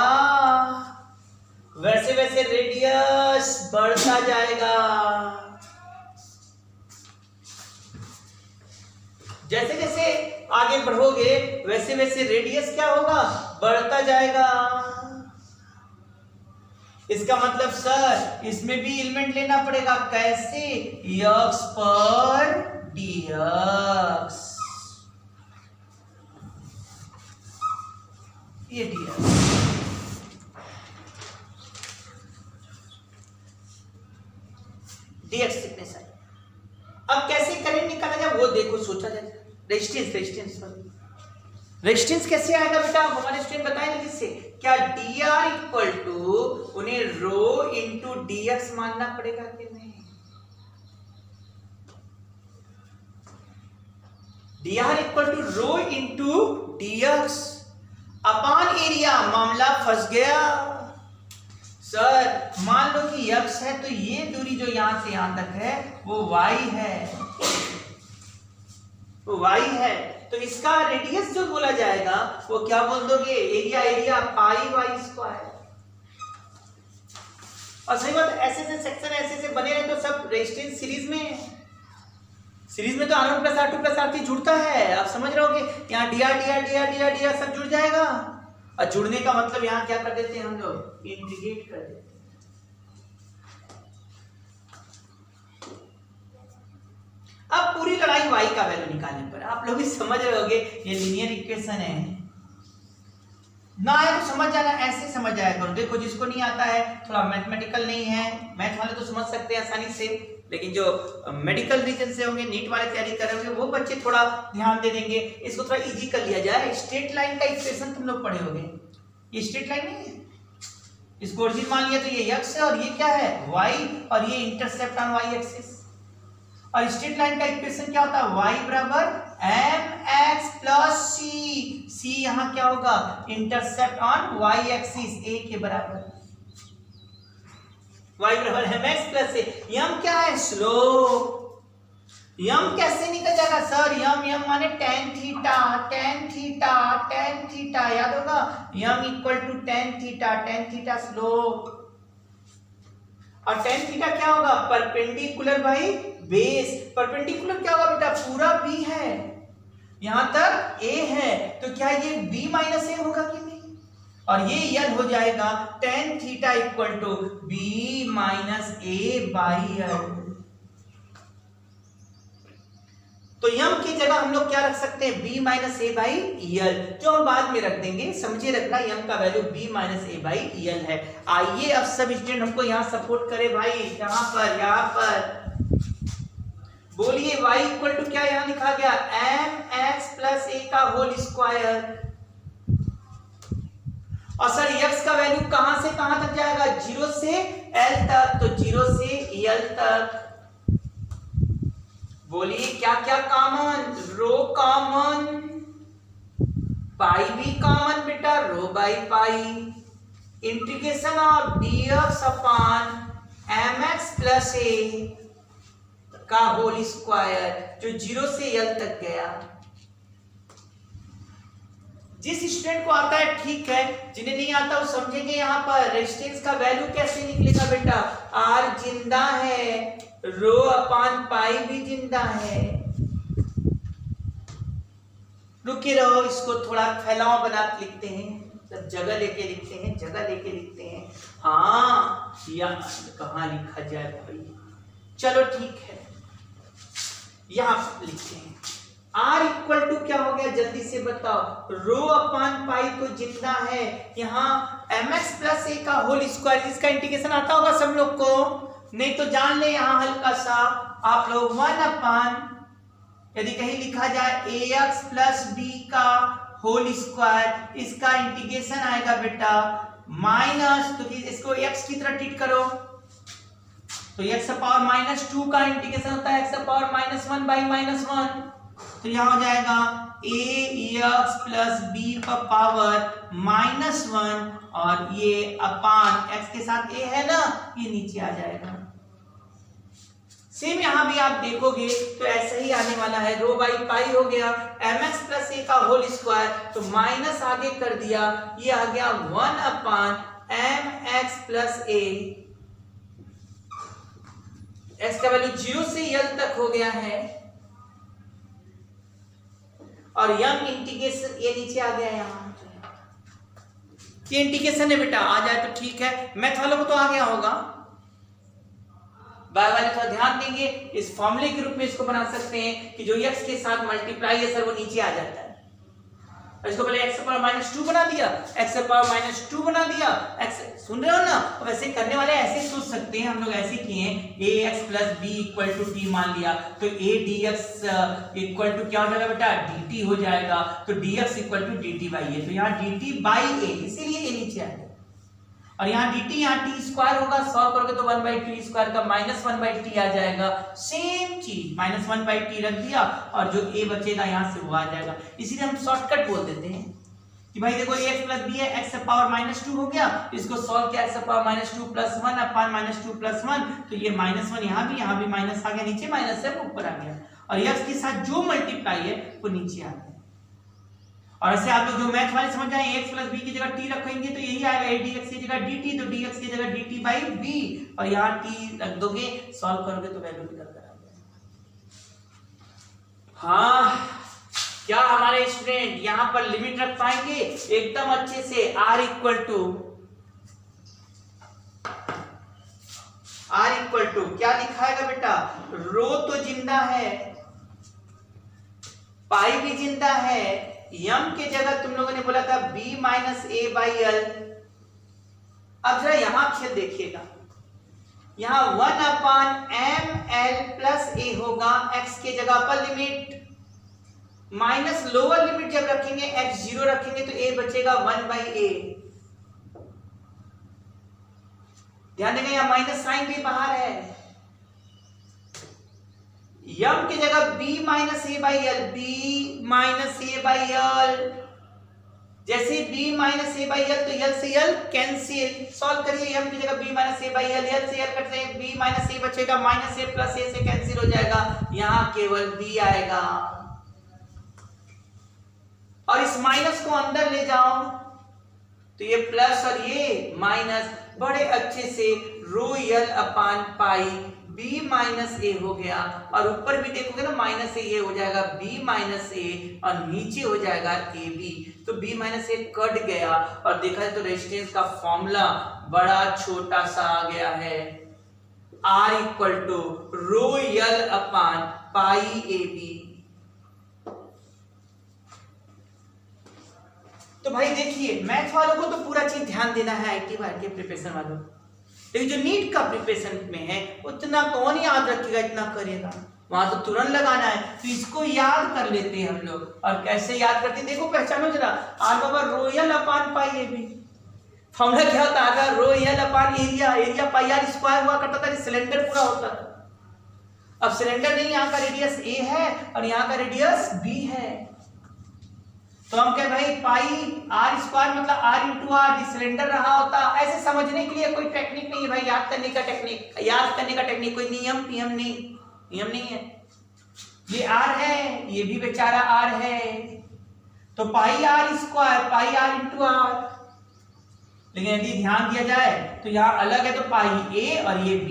वैसे वैसे रेडियस बढ़ता जाएगा। जैसे जैसे आगे बढ़ोगे वैसे वैसे रेडियस क्या होगा, बढ़ता जाएगा। इसका मतलब सर इसमें भी एलिमेंट लेना पड़ेगा, कैसे, x पर dx, ये dx। dx थिकनेस है। अब कैसे करेंट निकाला जाए वो देखो, सोचा जाए। रेजिस्टेंस कैसे आएगा बेटा, हमारे स्टूडेंट बताएंगे किससे, क्या dr इक्वल टू उन्हें रो इंटू dx मानना पड़ेगा कि नहीं। dr equal to rho into dx upon area, मामला फंस गया। सर मान लो कि x है तो ये दूरी जो यहां से यहां तक है वो y है, वो y है, तो इसका रेडियस जो बोला जाएगा वो क्या बोल दोगे, एरिया पाई y स्क्वायर। और सही बात, ऐसे ऐसे सेक्शन ऐसे बने रहे तो सब रेजिस्टेंस सीरीज में तो R1 plus R2 plus R3 जुड़ता है। आप समझ रहे हो कि यहाँ dr सब जुड़ जाएगा। और जुड़ने का मतलब यहाँ क्या कर देते हैं हम लोग, इंटीग्रेट कर देते हैं। अब पूरी लड़ाई y का वैल्यू निकालने पर आप लोग भी समझ रहे होगे ये लीनियर इक्वेशन है ना, आया तो समझ जाना, ऐसे समझ जाया करो। देखो जिसको नहीं आता है, थोड़ा मैथमेटिकल नहीं है, मैथ वाले तो समझ सकते हैं आसानी से, लेकिन जो मेडिकल रीजन से होंगे, नीट वाले तैयारी कर रहे होंगे, वो बच्चे थोड़ा ध्यान दे देंगे। इसको थोड़ा इजी कर लिया जाए। स्ट्रेट लाइन का इक्वेशन तुम लोग पढ़े होंगे, ये स्ट्रेट लाइन नहीं है, इसको ओरिजिन मान लिया तो ये x है और ये क्या है y, और ये इंटरसेप्ट ऑन y एक्सिस। और स्ट्रेट लाइन का इक्वेशन क्या होता है, y बराबर mx प्लस c यहां क्या होगा, intercept on y axis, a के बराबर, y बराबर mx प्लस a। यम क्या है, स्लोप। यम कैसे निकल जाएगा सर, यम माने tan थीटा, याद होगा, M equal to tan theta slope. और tan थीटा क्या होगा, परपेंडिकुलर बाई बेस। परपेंडिकुलर क्या होगा बेटा, पूरा b है, यहां तक a है, तो क्या ये b माइनस a होगा कि नहीं, और ये यल हो जाएगा tan theta equal to b minus a by L. तो यम की जगह हम लोग क्या रख सकते हैं, b माइनस ए बाई यल, जो हम बाद में रख देंगे। समझे रखना, यम का value b minus A by यल है। आइए अब सब स्टूडेंट हमको यहाँ सपोर्ट करे भाई, यहाँ पर बोलिए y इक्वल टू क्या यहाँ लिखा गया, mx प्लस a का होल स्क्वायर। और सर x का वैल्यू कहां से कहां तक जाएगा, 0 से l तक, तो 0 से l तक। बोलिए क्या क्या कॉमन, रो कॉमन, पाई भी कॉमन बेटा, rho by pi, integration of dx upon mx plus a का होल स्क्वायर, जो 0 से l तक गया। जिस स्टूडेंट को आता है ठीक है, जिन्हें नहीं आता वो समझेंगे। यहाँ पर रेजिस्टेंस का वैल्यू कैसे निकलेगा बेटा, R जिंदा है, रो अपॉन पाई भी जिंदा है। रुके रहो, इसको थोड़ा फैलाव बना के लिखते हैं, जगह लेके लिखते हैं। हाँ या कहाँ लिखा जाए भाई, चलो ठीक है, यहां लिखते हैं। R इक्वल टू क्या हो गया, जल्दी से बताओ, रो अपॉन पाई तो जिंदा है, यहाँ mx प्लस a का होल स्क्वायर, जिसका इंटीग्रेशन आता होगा सब लोग को, नहीं तो जान ले यहाँ हल्का सा आप लोग 1 अपॉन, यदि कहीं लिखा जाए ax प्लस b का होल स्क्वायर, इसका इंटीग्रेशन आएगा बेटा माइनस, तो इसको x की तरह ट्रीट करो, तो x पावर माइनस 2 का इंटीग्रेशन होता है x power minus 1 by minus 1, तो यहां हो जाएगा ax प्लस b का पावर माइनस 1, और ये अपान x के साथ a है ना, ये नीचे आ जाएगा। सेम यहां भी आप देखोगे तो ऐसा ही आने वाला है, रो बाई पाई हो गया, mx प्लस a का होल स्क्वायर, तो माइनस आगे कर दिया, ये आ गया 1 अपान mx प्लस a, x का वैल्यू 0 से l तक हो गया है। और यम इंटीग्रेशन ये नीचे आ गया यहाँ, ये इंटीग्रेशन है बेटा, आ जाए तो ठीक है, मैथ वालों को तो आ गया होगा, बाय वाले थोड़ा ध्यान देंगे। इस फॉर्मूले के रूप में इसको बना सकते हैं कि जो x के साथ मल्टीप्लाई है सर वो नीचे आ जाता है, इसको पहले x पावर -2 बना दिया, x पावर -2 बना दिया, x सुन रहे हो ना। अब ऐसे करने वाले ऐसे सोच सकते हैं, हम लोग ऐसे किए ax + b = t मान लिया, तो a dx = क्या हो जाएगा बेटा, dt हो जाएगा, तो dx = dt/a, तो यहाँ dt/a, इसीलिए a नीचे आएगा, और यहाँ dt यहाँ t² होगा, सॉल्व करोगे तो 1/t² का -1/t आ जाएगा, सेम चीज -1/t रख दिया, और जो a बचेगा यहाँ से वो आ जाएगा। इसीलिए हम शॉर्टकट बोल देते हैं कि भाई देखो ax + b है, x पावर -2 हो गया, इसको सॉल्व किया, x पावर -2 + 1 अपान -2 + 1, तो ये -1 यहाँ भी माइनस आ गया, नीचे माइनस है ऊपर आ गया, और x के साथ जो मल्टीप्लाई है वो नीचे आ गया। और ऐसे आप लोग जो मैथ वाले समझ जाए, x + b की जगह t रखेंगे तो यही आएगा, a dx की जगह dt, तो dx की जगह dt/b, और यहाँ t रख दोगे, सॉल्व करोगे तो वैल्यू निकल कर आ जाएगा। हाँ, क्या हमारे स्टूडेंट यहाँ पर लिमिट रख पाएंगे एकदम अच्छे से? r इक्वल टू क्या लिखाएगा बेटा, रो तो जिंदा है, पाई भी जिंदा है, यम के जगह तुम लोगों ने बोला था b - a/l। अब जरा यहां खेल देखिएगा, यहां 1/ml + a होगा, x के जगह पर लिमिट माइनस लोअर लिमिट जब रखेंगे x 0 रखेंगे तो a बचेगा 1/a। ध्यान देंगे यहां माइनस साइन भी बाहर है, यम की जगह b - a/l, b - a/l, जैसे b - a/l तो l से l कैंसिल, सॉल्व करिए, यम की जगह b - a/l, l से l कट जाए, b - a बचेगा, -a + a से कैंसिल हो जाएगा, यहां केवल b आएगा, और इस माइनस को अंदर ले जाओ तो ये प्लस और ये माइनस, बड़े अच्छे से ρl upon pi b - a हो गया, और ऊपर भी देखोगे ना माइनस a, ये हो जाएगा b - a, और नीचे हो जाएगा ab, तो b - a कट गया, और देखा जाए तो रेजिस्टेंस का फॉर्मूला बड़ा छोटा सा आ गया है, R = ρl अपान पाई ab। तो भाई देखिए, मैथ वालों को तो पूरा चीज ध्यान देना है, आईटी बार के प्रिपरेशन वालों, लेकिन जो नीट का प्रिपरेशन में है उतना कौन याद रखेगा, इतना करेगा, वहां तो तुरंत लगाना है, तो इसको याद कर लेते हैं हम लोग। और कैसे याद करते हैं देखो, पहचानो जरा, r/ρl अपान पाई ab, फॉर्मूला क्या होता है, ρl अपान एरिया पाई r स्क्वायर हुआ करता था, सिलेंडर पूरा होता था। अब सिलेंडर नहीं, यहाँ का रेडियस a है और यहाँ का रेडियस b है, तो हम कहे भाई पाई r स्क्वायर मतलब r × r, सिलेंडर रहा होता। ऐसे समझने के लिए कोई टेक्निक नहीं है भाई, याद करने का टेक्निक कोई नियम नहीं है। ये r है, ये भी बेचारा r है, तो पाई r स्क्वायर पाई r × r, लेकिन यदि ध्यान दिया जाए तो यहाँ अलग है, तो पाई a और ये b।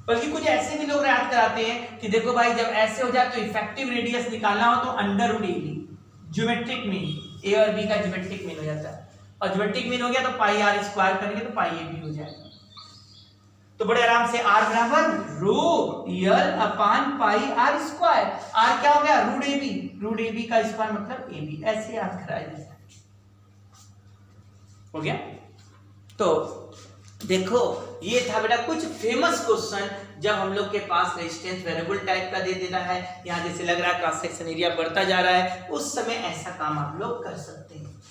बल्कि कुछ ऐसे भी लोग याद कराते हैं कि देखो भाई जब ऐसे हो जाए तो इफेक्टिव रेडियस निकालना हो तो √ab, ज्योमेट्रिक मीन, a और b का ज्योमेट्रिक मीन हो जाता है, और ज्योमेट्रिक मीन हो गया तो पाई r स्क्वायर करेंगे तो पाई ab हो जाएगा। तो बड़े आराम से r = ρl अपान पाई r स्क्वायर, r क्या हो गया, √ab का स्क्वायर मतलब ab, ऐसे याद कराया जाता है, हो गया। तो देखो ये था बेटा कुछ फेमस क्वेश्चन, जब हम लोग के पास रेजिस्टेंस वेरिएबल टाइप का दे देना है, यहाँ जैसे लग रहा है क्रॉस सेक्शन एरिया बढ़ता जा रहा है, उस समय ऐसा काम आप लोग कर सकते हैं।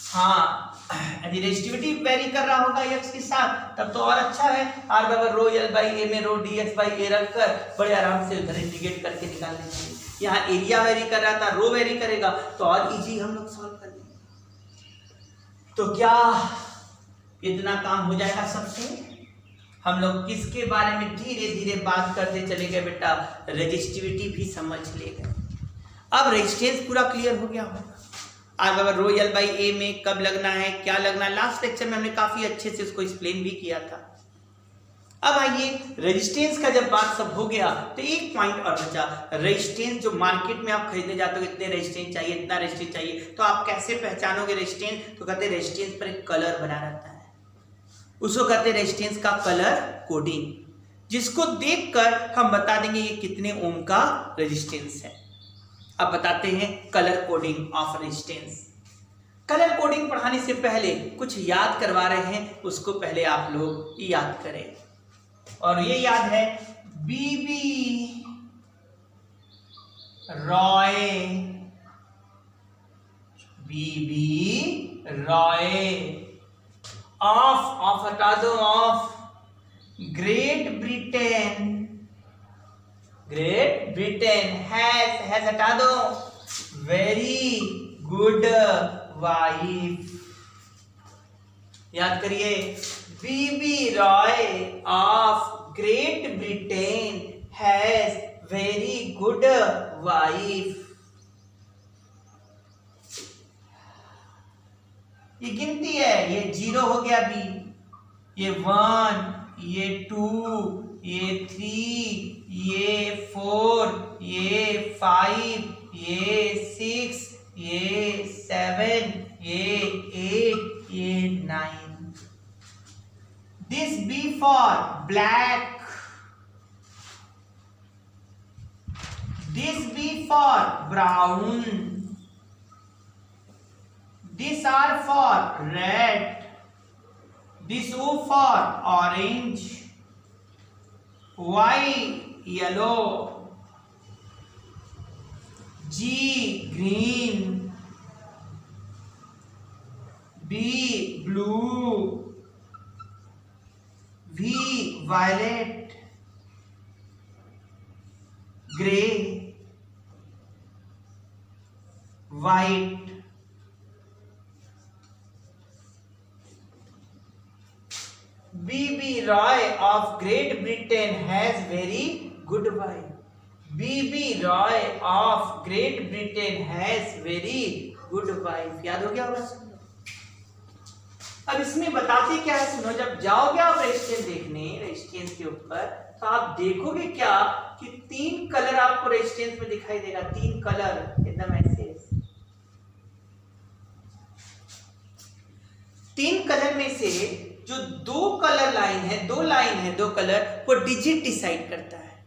हाँ, यदि रेजिस्टिविटी वेरी कर रहा होगा x के साथ तब तो और अच्छा है, r/ρl/a में ρdx/a रखकर बड़े आराम से उधर इंटीग्रेट करके निकाल लेंगे। यहाँ एरिया वेरी कर रहा था, रो वेरी करेगा तो और इजी हम लोग सॉल्व कर लेंगे। तो क्या इतना काम हो जाएगा सबसे? हम लोग किसके बारे में धीरे धीरे बात करते चले गए बेटा, रेजिस्टिविटी भी समझ ले गए। अब रेजिस्टेंस पूरा क्लियर हो गया होगा, r/ρl/a में कब लगना है, क्या लगना है, लास्ट लेक्चर में हमने काफी अच्छे से उसको एक्सप्लेन भी किया था। अब आइए रेजिस्टेंस का जब बात सब हो गया तो एक पॉइंट और बचा, रेजिस्टेंस। जो मार्केट में आप खरीदने जाते हो इतने रेजिस्टेंस चाहिए, इतना रेजिस्टेंस चाहिए, तो आप कैसे पहचानोगे रेजिस्टेंस? तो कहते हैं रेजिस्टेंस पर एक कलर बना रहता है, उसको कहते हैं रेजिस्टेंस का कलर कोडिंग, जिसको देखकर हम बता देंगे ये कितने ओम का रेजिस्टेंस है। अब बताते हैं colour coding of resistance. Colour coding पढ़ाने से पहले कुछ याद करवा रहे हैं, उसको पहले आप लोग याद करें। और ये याद है B B Roy, B B Roy of हटा दो, of Great Britain, Great Britain has हटा दो, वेरी गुड वाइफ। याद करिए, B B Roy of Great Britain has very good wife. ये गिनती है, ये 0 हो गया बी, ये 1, ये 2, ये 3, ये 4, ये 5, ये 6, ये 7, ये 8, ये 9। This B for black, this B for brown, this R for red, this O for orange, Y yellow, G green, B blue, V violet, gray, white, B.B. Roy of Great Britain has very good wife. B.B. Roy of Great Britain has very good wife. याद हो गया होगा? अब इसमें बताते क्या है, सुनो। जब जाओगे आप रेजिस्टेंस देखने, रेजिस्टेंस के ऊपर, तो आप देखोगे क्या कि 3 कलर आपको रेजिस्टेंस में दिखाई देगा। 3 कलर एकदम ऐसे, 3 कलर में से जो 2 कलर लाइन है, 2 लाइन है, 2 कलर, वो डिजिट डिसाइड करता है।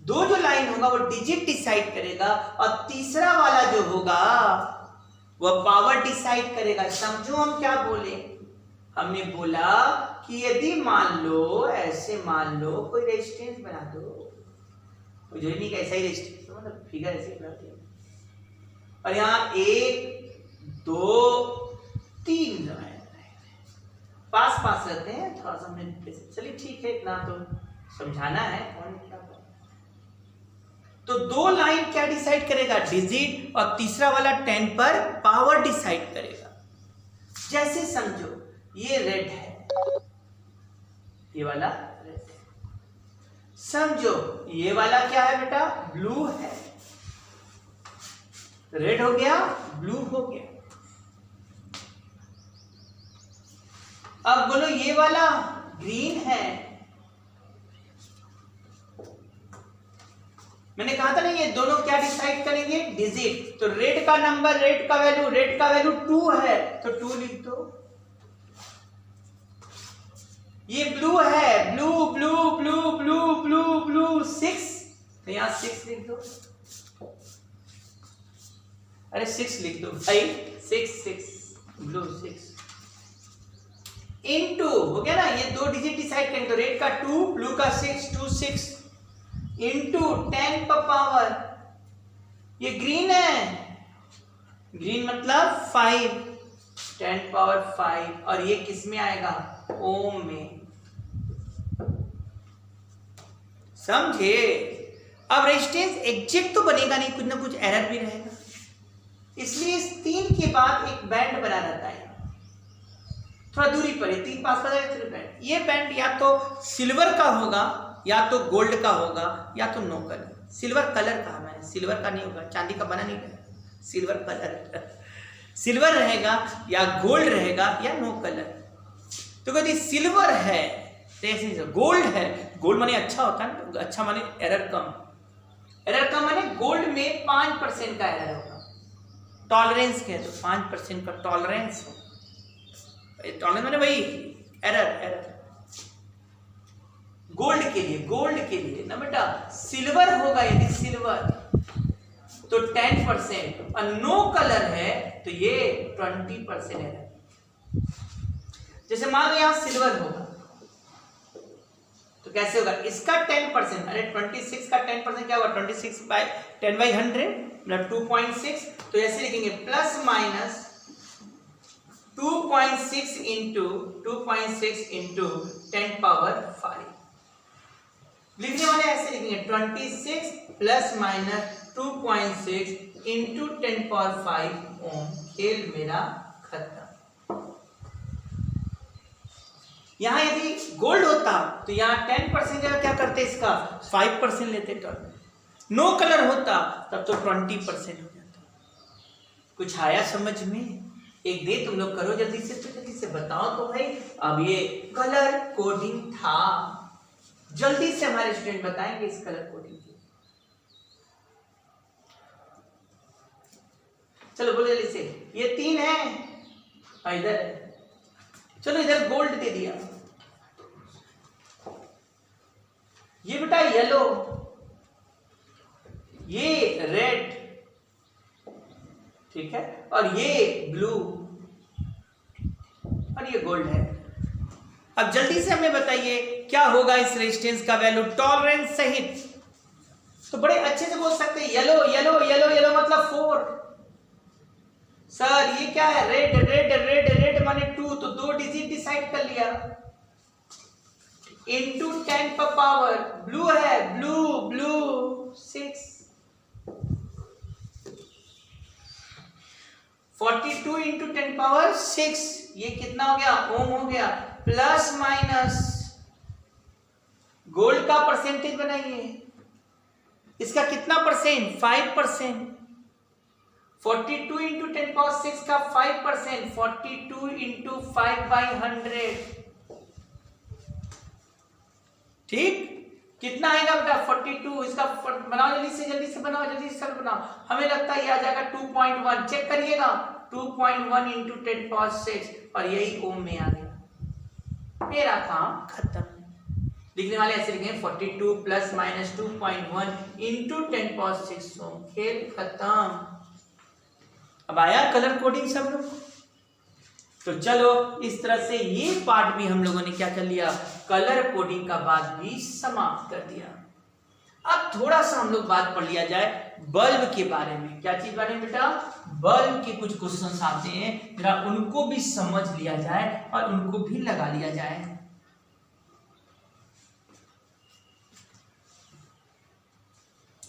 2 जो लाइन होगा वो डिजिट डिसाइड करेगा, और तीसरा वाला जो होगा वह पावर डिसाइड करेगा। समझो हम क्या बोले? हमने बोला कि यदि मान लो, ऐसे मान लो कोई रेजिस्टेंस बना दो, जो नहीं कैसा ही रेजिस्टेंस, मतलब फिगर ऐसे बना दिया, और यहाँ 1 2 3 पास पास रहते हैं, थोड़ा सा हमने, चलिए ठीक है, इतना तो समझाना है, कौन क्या। तो 2 लाइन क्या डिसाइड करेगा? डिजिट, और तीसरा वाला 10 पर पावर डिसाइड करेगा। जैसे समझो ये रेड है, ये वाला रेड है, समझो ये वाला क्या है बेटा? ब्लू है। रेड हो गया, ब्लू हो गया। अब बोलो ये वाला ग्रीन है। मैंने कहा था ना, ये दोनों क्या डिसाइड करेंगे? डिजिट। तो रेड का नंबर, रेड का वैल्यू 2 है, तो 2 लिख दो। ये ब्लू है, blue blue blue blue blue blue 6, तो यहां 6 लिख दो। अरे 6 लिख दो भाई, 6 ब्लू 6 इनटू, हो गया ना? ये 2 डिजिट डिसाइड करेंगे, तो रेड का 2, ब्लू का 6, 2 6 इनटू 10 पर पावर, ये ग्रीन है, ग्रीन मतलब 5, 10 पावर 5, और ये किस में आएगा? ओम में। समझे? अब रेजिस्टेंस एग्जैक्ट तो बनेगा नहीं, कुछ ना कुछ एरर भी रहेगा, इसलिए इस 3 के बाद एक बैंड बना रहता है, थोड़ा दूरी पर, 3 पास का बैंड। ये बैंड या तो सिल्वर का होगा, या तो गोल्ड का होगा, या तो नो कलर। सिल्वर कलर कहा मैंने, सिल्वर का नहीं होगा, चांदी का बना नहीं रहेगा, सिल्वर कलर सिल्वर रहेगा, या गोल्ड रहेगा, या नो कलर। तो यदि सिल्वर है गोल्ड है, गोल्ड माने अच्छा होता है ना, अच्छा माने एरर कम, एरर कम माने गोल्ड में 5% का एरर होगा, टॉलरेंस के तो 5% का टॉलरेंस हो, टॉलरेंस माने वही एरर गोल्ड के लिए ना बेटा। सिल्वर होगा, यदि सिल्वर तो 10% और नो कलर है तो ये 20% एरर। जैसे मान लो यहां सिल्वर होगा तो कैसे होगा, इसका 10%, अरे 26 का 10% क्या होगा, 26 बाय 10/100 मतलब 2.6, तो ऐसे लिखेंगे प्लस माइनस 2.6 इंटू 10⁵ लिखने वाले ऐसे लिखेंगे 26 प्लस माइनस 2.6 इंटू 10⁵ ओम। खेल मेरा खत्म। यहां यदि गोल्ड होता तो यहां 10% जगह क्या करते, इसका 5% लेते टर्न। नो कलर होता तब तो 20% हो जाता। कुछ आया समझ में? एक दे तुम लोग करो जल्दी से, तो जल्दी से बताओ तो भाई। अब ये कलर कोडिंग था, जल्दी से हमारे स्टूडेंट बताएंगे इस कलर कोडिंग की। चलो बोलो जल्दी से। ये 3 है, इधर है, चलो इधर गोल्ड दे दिया, ये बेटा येलो, ये रेड, ठीक है, और ये ब्लू, और ये गोल्ड है। अब जल्दी से हमें बताइए क्या होगा इस रेजिस्टेंस का वैल्यू टॉलरेंस सहित। तो बड़े अच्छे से बोल सकते हैं येलो येलो येलो येलो मतलब 4। सर ये क्या है, रेड रेड रेड रेड माने 2, तो 2 डिजिट डिसाइड कर लिया, इंटू 10 पर पावर, ब्लू है ब्लू 6, 42 इंटू 10⁶, ये कितना हो गया, ओम हो गया। प्लस माइनस गोल्ड का परसेंटेज बनाइए, इसका कितना परसेंट, 5%। 42 इंटू 10⁶ का 5%, 42 इंटू 5/100, ठीक, कितना आएगा बेटा 42। इसका बनाओ जल्दी से बनाओ, जल्दी से बनाओ। हमें लगता है ये आ जाएगा 2.1, चेक करिएगा, 2.1 इंटू 10⁶, और यही ओम में आ गया। मेरा काम खत्म। लिखने वाले ऐसे लिखेंगे 42 प्लस माइनस 2.1 इंटू 10⁶ ओम। खेल खत्म। अब आया कलर कोडिंग सब लोग। तो चलो इस तरह से ये पार्ट भी हम लोगों ने क्या कर लिया, कलर कोडिंग का बात भी समाप्त कर दिया। अब थोड़ा सा हम लोग बात पढ़ लिया जाए बल्ब के बारे में। क्या चीज बारे में बेटा, बल्ब के कुछ क्वेश्चंस आते हैं, जरा उनको भी समझ लिया जाए और उनको भी लगा लिया जाए।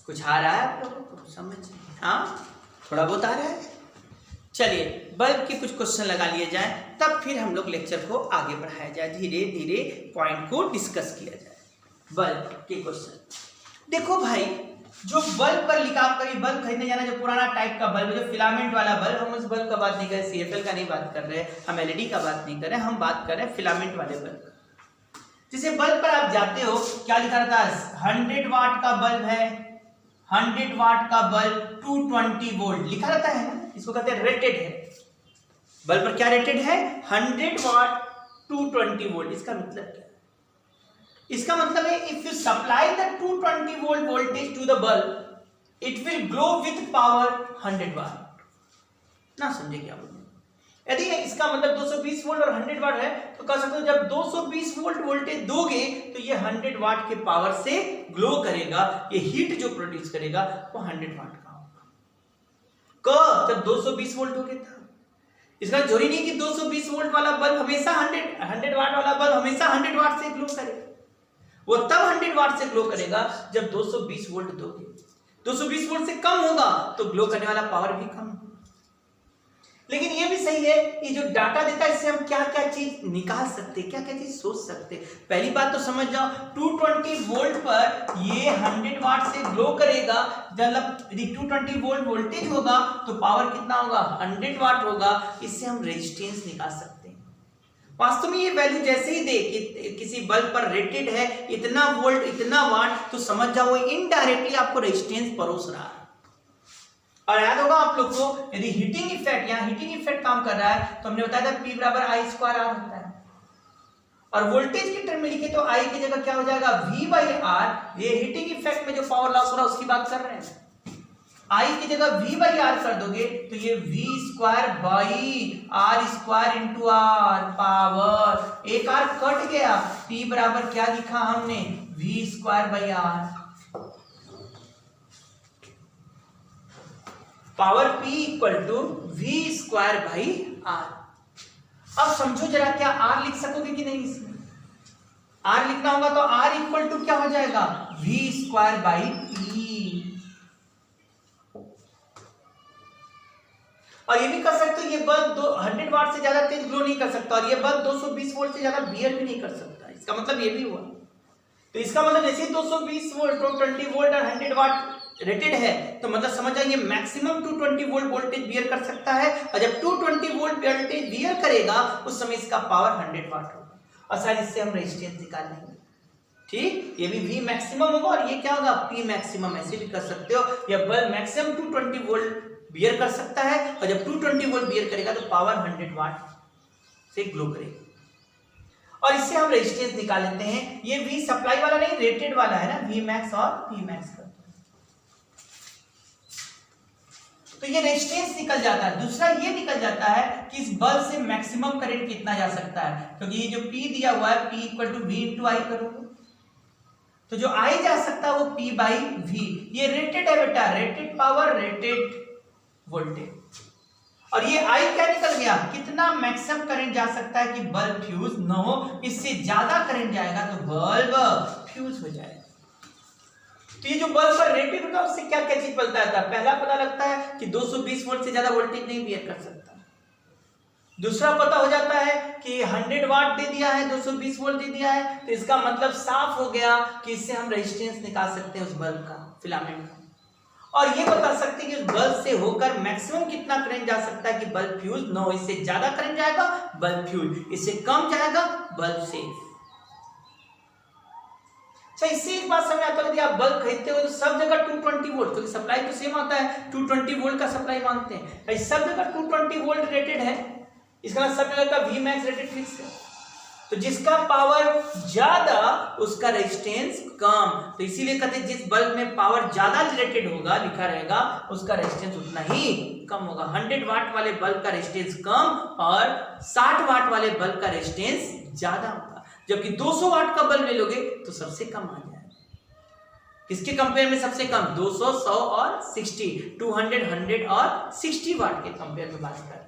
कुछ आ रहा है आप लोगों को समझ? हाँ थोड़ा बहुत आ रहा है। चलिए बल्ब के कुछ क्वेश्चन लगा लिए जाए, तब फिर हम लोग लेक्चर को आगे बढ़ाया जाए, धीरे धीरे पॉइंट को डिस्कस किया जाए। बल्ब के क्वेश्चन देखो भाई, जो बल्ब पर लिखा, आप कभी बल्ब खरीदने जाना, जो पुराना टाइप का बल्ब, जो फिलामेंट वाला बल्ब, हम उस बल्ब का बात नहीं कर रहे, CFL का नहीं बात कर रहे, हम LED का बात नहीं कर रहे, हम बात कर रहे हैं फिलामेंट वाले बल्ब। जैसे बल्ब पर आप जाते हो, क्या लिखा रहता है, 100 वाट का बल्ब है, 100 वाट का बल्ब 220 वोल्ट लिखा रहता है ना, इसको कहते हैं रेटेड है। बल्ब पर क्या रेटेड है, 100 वाट 220 वोल्ट। इसका मतलब क्या है, इसका मतलब है if you supply the 220 volt voltage to the bulb, it will glow with power 100 watt. ना समझे क्या बोल, यदि इसका मतलब 220 वोल्ट और 100 वाट है, तो कह सकते हो जब 220 वोल्ट वोल्टेज दोगे तो ये 100 वाट के पावर से ग्लो करेगा, ये हीट जो प्रोड्यूस करेगा वो 100 वाट का होगा। कब, जब 220 वोल्ट हो गया था। इसका जरूरी नहीं कि 220 वोल्ट वाला बल्ब हमेशा 100 वाट वाला बल्ब हमेशा 100 वाट से ग्लो करेगा, वो तब 100 वाट से ग्लो करेगा जब 220 वोल्ट दोगे। 220 वोल्ट से कम होगा तो ग्लो करने वाला पावर भी कम। लेकिन ये भी सही है, ये जो डाटा देता है इससे हम क्या क्या चीज निकाल सकते हैं, क्या क्या चीज सोच सकते हैं। पहली बात तो समझ जाओ, 220 वोल्ट पर ये 100 वाट से ग्लो करेगा, मतलब यदि 220 वोल्ट वोल्टेज होगा तो पावर कितना होगा, 100 वाट होगा। इससे हम रेजिस्टेंस निकाल सकते हैं। वास्तव में ये वैल्यू जैसे ही दे कि किसी बल्ब पर रेटेड है इतना वोल्ट इतना वाट, तो समझ जाओ इनडायरेक्टली आपको रेजिस्टेंस परोस रहा है। और याद होगा आप लोग को, यदि हीटिंग इफेक्ट, यहाँ हीटिंग इफेक्ट काम कर रहा है तो हमने बताया था P बराबर I स्क्वायर R होता है। और वोल्टेज के टर्म में लिखे तो I की जगह क्या हो जाएगा V बाई R। ये हीटिंग इफेक्ट में जो पावर लॉस हो रहा है उसकी बात कर रहे हैं। I की जगह V बाई R कर दोगे तो ये V square by R square into R power, एक R कट गया, P बराबर क्या लिखा हमने V square by R, power P equal to V square by R। अब समझो जरा, क्या R लिख सकोगे कि नहीं? इसमें R लिखना होगा तो R इक्वल टू क्या हो जाएगा V स्क्वायर बाई P। और ये भी कर सकते हो, ये बल्ब 100 वाट से ज्यादा तेज ग्लो नहीं कर सकता, और ये बल्ब 220 वोल्ट से ज्यादा बियर भी नहीं कर सकता। इसका मतलब ये भी हुआ, तो इसका मतलब जैसे 220 वोल्ट 220 वोल्ट और 100 वाट रेटेड है, तो मतलब समझ जाइए मैक्सिमम 220 वोल्ट वोल्टेज बियर कर सकता है। और जब 220 वोल्ट वोल्टेज बियर करेगा उस समय इसका पावर 100 वाट होगा। और सर इससे हम रेजिस्टेंस निकाल लेंगे, ठीक। ये भी V मैक्सिमम होगा और ये क्या होगा P मैक्सिमम, ऐसे भी कर सकते हो। यह बल्ब मैक्सिमम 220 वोल्ट बियर कर सकता है, और जब 220 वोल्ट बियर करेगा तो पावर 100 वाट से ग्लो करेगा। और इससे हम रेजिस्टेंस निकाल लेते हैं। ये V सप्लाई वाला नहीं, रेटेड वाला है ना, V मैक्स और P मैक्स का। तो ये रेजिस्टेंस निकल जाता है। दूसरा ये निकल जाता है कि इस बल्ब से मैक्सिमम करंट कितना जा सकता है, क्योंकि ये जो P दिया हुआ है P equal to V into I करोगे तो जो I जा सकता है वो P बाई V। ये रेटेड है बेटा, रेटेड पावर रेटेड वोल्टेज। और ये I क्या निकल गया, कितना मैक्सिमम करंट जा सकता है कि बल्ब फ्यूज न हो। इससे ज्यादा करंट जाएगा तो बल्ब फ्यूज हो जाएगा। तो ये जो बल्ब पर रेटेड होता है उससे क्या क्या चीज पता लगता है? पहला पता लगता है कि 220 वोल्ट से ज्यादा वोल्टेज नहीं बियर कर सकता। दूसरा पता हो जाता है कि 100 वाट दे दिया है, 220 वोल्ट दे दिया है, तो इसका मतलब साफ हो गया कि इससे हम रेजिस्टेंस निकाल सकते हैं उस बल्ब का, फिलामेंट का। और ये बता सकते हैं कि उस बल्ब से होकर मैक्सिमम कितना करंट जा सकता है कि बल्ब फ्यूज न हो। इससे ज्यादा करंट जाएगा बल्ब फ्यूज, इससे कम जाएगा बल्ब सेफ। इससे एक बात समझ आता है, यदि आप बल्ब खरीदते हो तो सब जगह 220 वोल्ट, क्योंकि सप्लाई तो सेम आता है, 220 वोल्ट का सप्लाई मांगते हैं। सब जगह 220 वोल्ट रेटेड है, इसका मतलब सब जगह का V मैक्स रेटेड फिक्स है। तो जिसका पावर ज्यादा उसका रेजिस्टेंस कम, तो इसीलिए कहते हैं जिस बल्ब में पावर ज्यादा रेटेड होगा लिखा रहेगा उसका रेजिस्टेंस उतना ही कम होगा। 100 वाट वाले बल्ब का रेजिस्टेंस कम और 60 वाट वाले बल्ब का रेजिस्टेंस ज्यादा होगा। जबकि 200 वाट का बल्ब ले लोगे तो सबसे कम आ जाएगा। किसके कंपेयर में सबसे कम? 200, 100 और 60, 200, 100 और 60 वाट के कंपेयर में बात कर रहे हैं।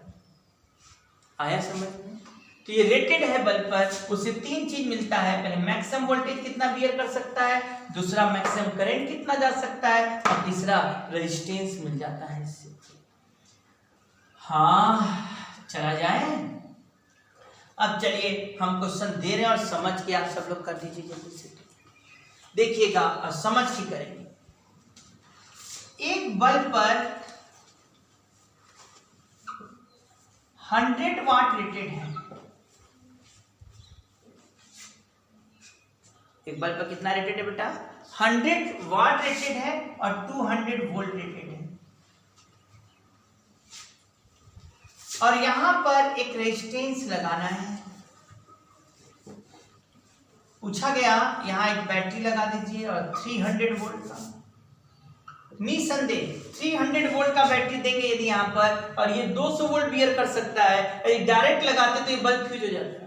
आया समझ में? तो ये रेटेड है बल्ब पर, उससे तीन चीज मिलता है। पहले मैक्सिमम वोल्टेज कितना बियर कर सकता है, दूसरा मैक्सिमम करंट कितना जा सकता है, और तीसरा रेजिस्टेंस मिल जाता है इससे। हाँ, चला जाए। अब चलिए हम क्वेश्चन दे रहे हैं और समझ के आप सब लोग कर दीजिए जल्दी से। देखिएगा और समझ के करेंगे। एक बल्ब पर 100 वाट रेटेड है। एक बल्ब पर कितना रेटेड है बेटा? 100 वाट रेटेड है और 200 वोल्ट रेटेड है। और यहां पर एक रेजिस्टेंस लगाना है। पूछा गया यहां एक बैटरी लगा दीजिए और 300 वोल्ट का, निसंदेह 300 वोल्ट का बैटरी देंगे यदि यहां पर, और ये 200 वोल्ट बियर कर सकता है। यदि डायरेक्ट लगाते तो ये बल्ब फ्यूज हो जाता है।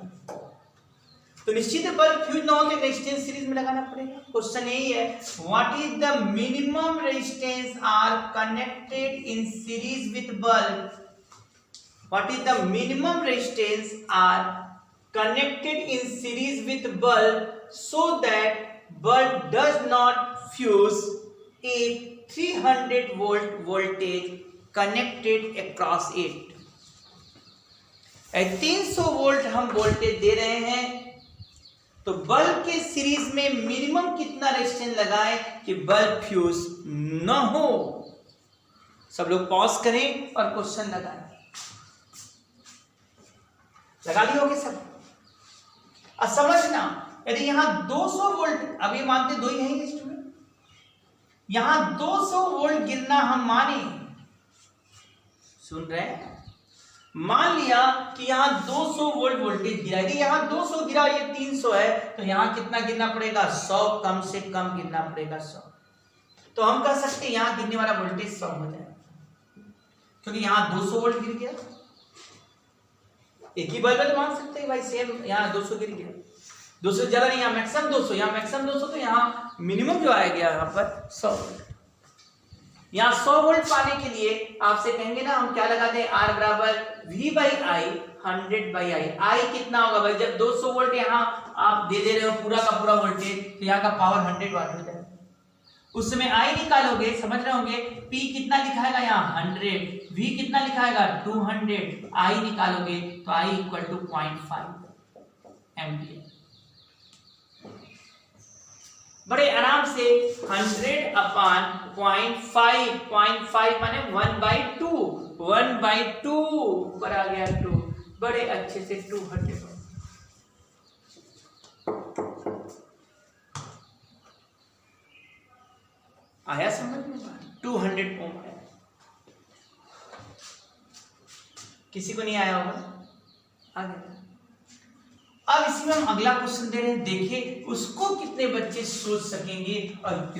तो निश्चित है बल्ब फ्यूज ना हो तो रेजिस्टेंस सीरीज में लगाना पड़ेगा। क्वेश्चन यही है, what is the minimum resistance R connected in series with bulb? What is the minimum resistance are connected in series with bulb so that bulb does not fuse if 300 volt voltage connected across it? 300 volt हम voltage दे रहे हैं, तो bulb के series में minimum कितना resistance लगाएं कि bulb fuse न हो। सब लोग पॉज करें और क्वेश्चन लगाएं। लगा ली होगी सब? समझना, यदि यहाँ 200 वोल्ट, अब ये मानते दो ही है स्टूडेंट, यहाँ 200 वोल्ट गिरना हम माने, सुन रहे हैं, मान लिया कि यहाँ 200 वोल्ट वोल्टेज गिरा, यदि यहाँ 200 गिरा, ये 300 है, तो यहाँ कितना गिरना पड़ेगा? 100 कम से कम गिरना पड़ेगा, 100। तो हम कह सकते हैं यहाँ गिरने वाला वोल्टेज 100 हो जाएगा, क्योंकि यहाँ 200 वोल्ट गिर गया। एक ही बल्ब है तो मान सकते हैं भाई सेम, यहाँ 200 गिर गया, 200 ज्यादा नहीं, यहाँ मैक्सिमम 200, यहाँ मैक्सिमम 200, तो यहाँ मिनिमम जो आया गया यहाँ पर 100 वोल्ट। यहाँ 100 वोल्ट पाने के लिए आपसे कहेंगे ना, हम क्या लगाते हैं? R बराबर V by I 100/I। I कितना होगा भाई? जब 200 वोल्ट यहाँ आप दे रहे हो पूरा का पूरा वोल्टेज, तो यहाँ का पावर 100 वाट हो जाएगा। उस समय I निकालोगे, समझ रहे होंगे, P कितना लिखाएगा यहाँ? 100, V कितना लिखाएगा? 200, I निकालोगे तो I इक्वल टू 0.5 एम्पियर। बड़े आराम से 100/0.5, 0.5 माने 1/2, 1/2 ऊपर आ गया 2, बड़े अच्छे से 200 आया समझ में? 200 ओम आया। किसी को नहीं आया होगा? आ गया। अब इसमें हम अगला क्वेश्चन दे रहे हैं, देखिए उसको कितने बच्चे सोच सकेंगे और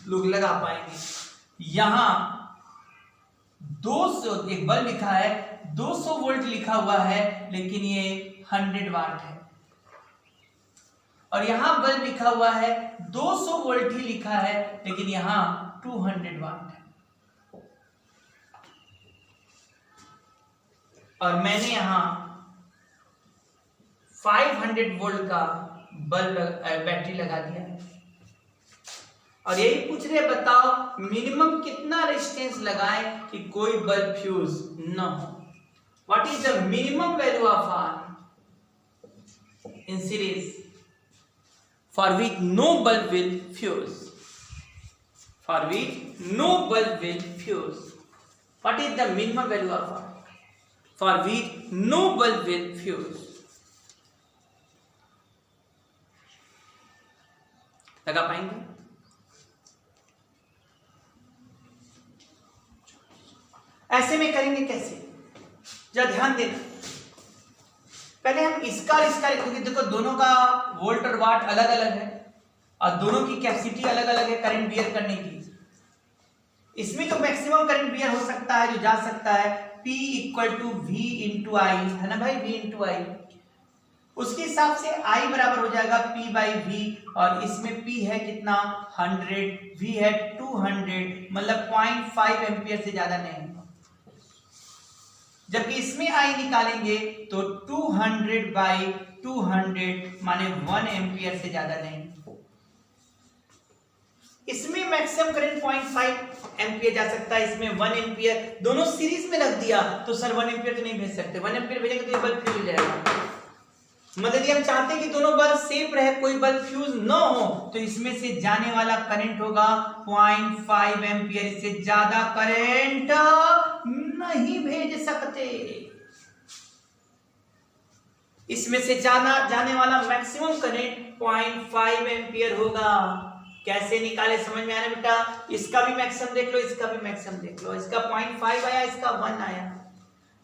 लोग लगा पाएंगे। यहां 200, एक बल्ब लिखा है, 200 वोल्ट लिखा हुआ है, लेकिन ये 100 वाट है, और यहां बल्ब लिखा हुआ है 200 वोल्ट ही लिखा है, लेकिन यहां 200 वाट है, और मैंने यहां 500 वोल्ट का बल्ब बैटरी लगा दिया है, और यही पूछ रहे बताओ मिनिमम कितना रेजिस्टेंस लगाएं कि कोई बल्ब फ्यूज न हो। What is the minimum value of R in series for which no bulb will fuse? For which no bulb will fuse. What is the minimum value of R for which no bulb will fuse? लगा पाएंगे? ऐसे में करेंगे कैसे? जरा ध्यान देना, पहले हम इसका क्योंकि देखो दोनों का वोल्ट और वाट अलग अलग है, और दोनों की कैपेसिटी अलग अलग है करंट बियर करने की। इसमें जो मैक्सिमम करंट बियर हो सकता है, जो जा सकता है, P equal to V into I, है ना भाई, V इंटू आई, उसके हिसाब से I बराबर हो जाएगा P बाई V, और इसमें P है कितना? 100, V है 200, मतलब 0.5 एम्पियर से ज्यादा नहीं। जबकि इसमें I निकालेंगे तो 200/200 माने 1 एम्पियर से ज्यादा नहीं। इसमें मैक्सिमम करंट 0.5 एम्पियर जा सकता है, इसमें 1 एम्पियर, दोनों सीरीज में रख दिया तो सर 1 एम्पियर तो नहीं भेज सकते, 1 एम्पियर भेजेंगे तो ये बल्ब फ्यूज हो जाएगा। मतलब यदि हम चाहते हैं कि दोनों बल्ब सेम रहे, कोई बल्ब फ्यूज न हो, तो इसमें से जाने वाला करंट होगा 0.5 एम्पियर, इससे ज्यादा करंट नहीं भेज सकते। इसमें से जाने वाला मैक्सिमम करंट 0.5 एम्पियर होगा। कैसे निकाले समझ में आया बेटा? इसका भी मैक्सिमम देख लो, इसका भी मैक्सिमम देख लो, इसका 0.5 आया, इसका 1 आया।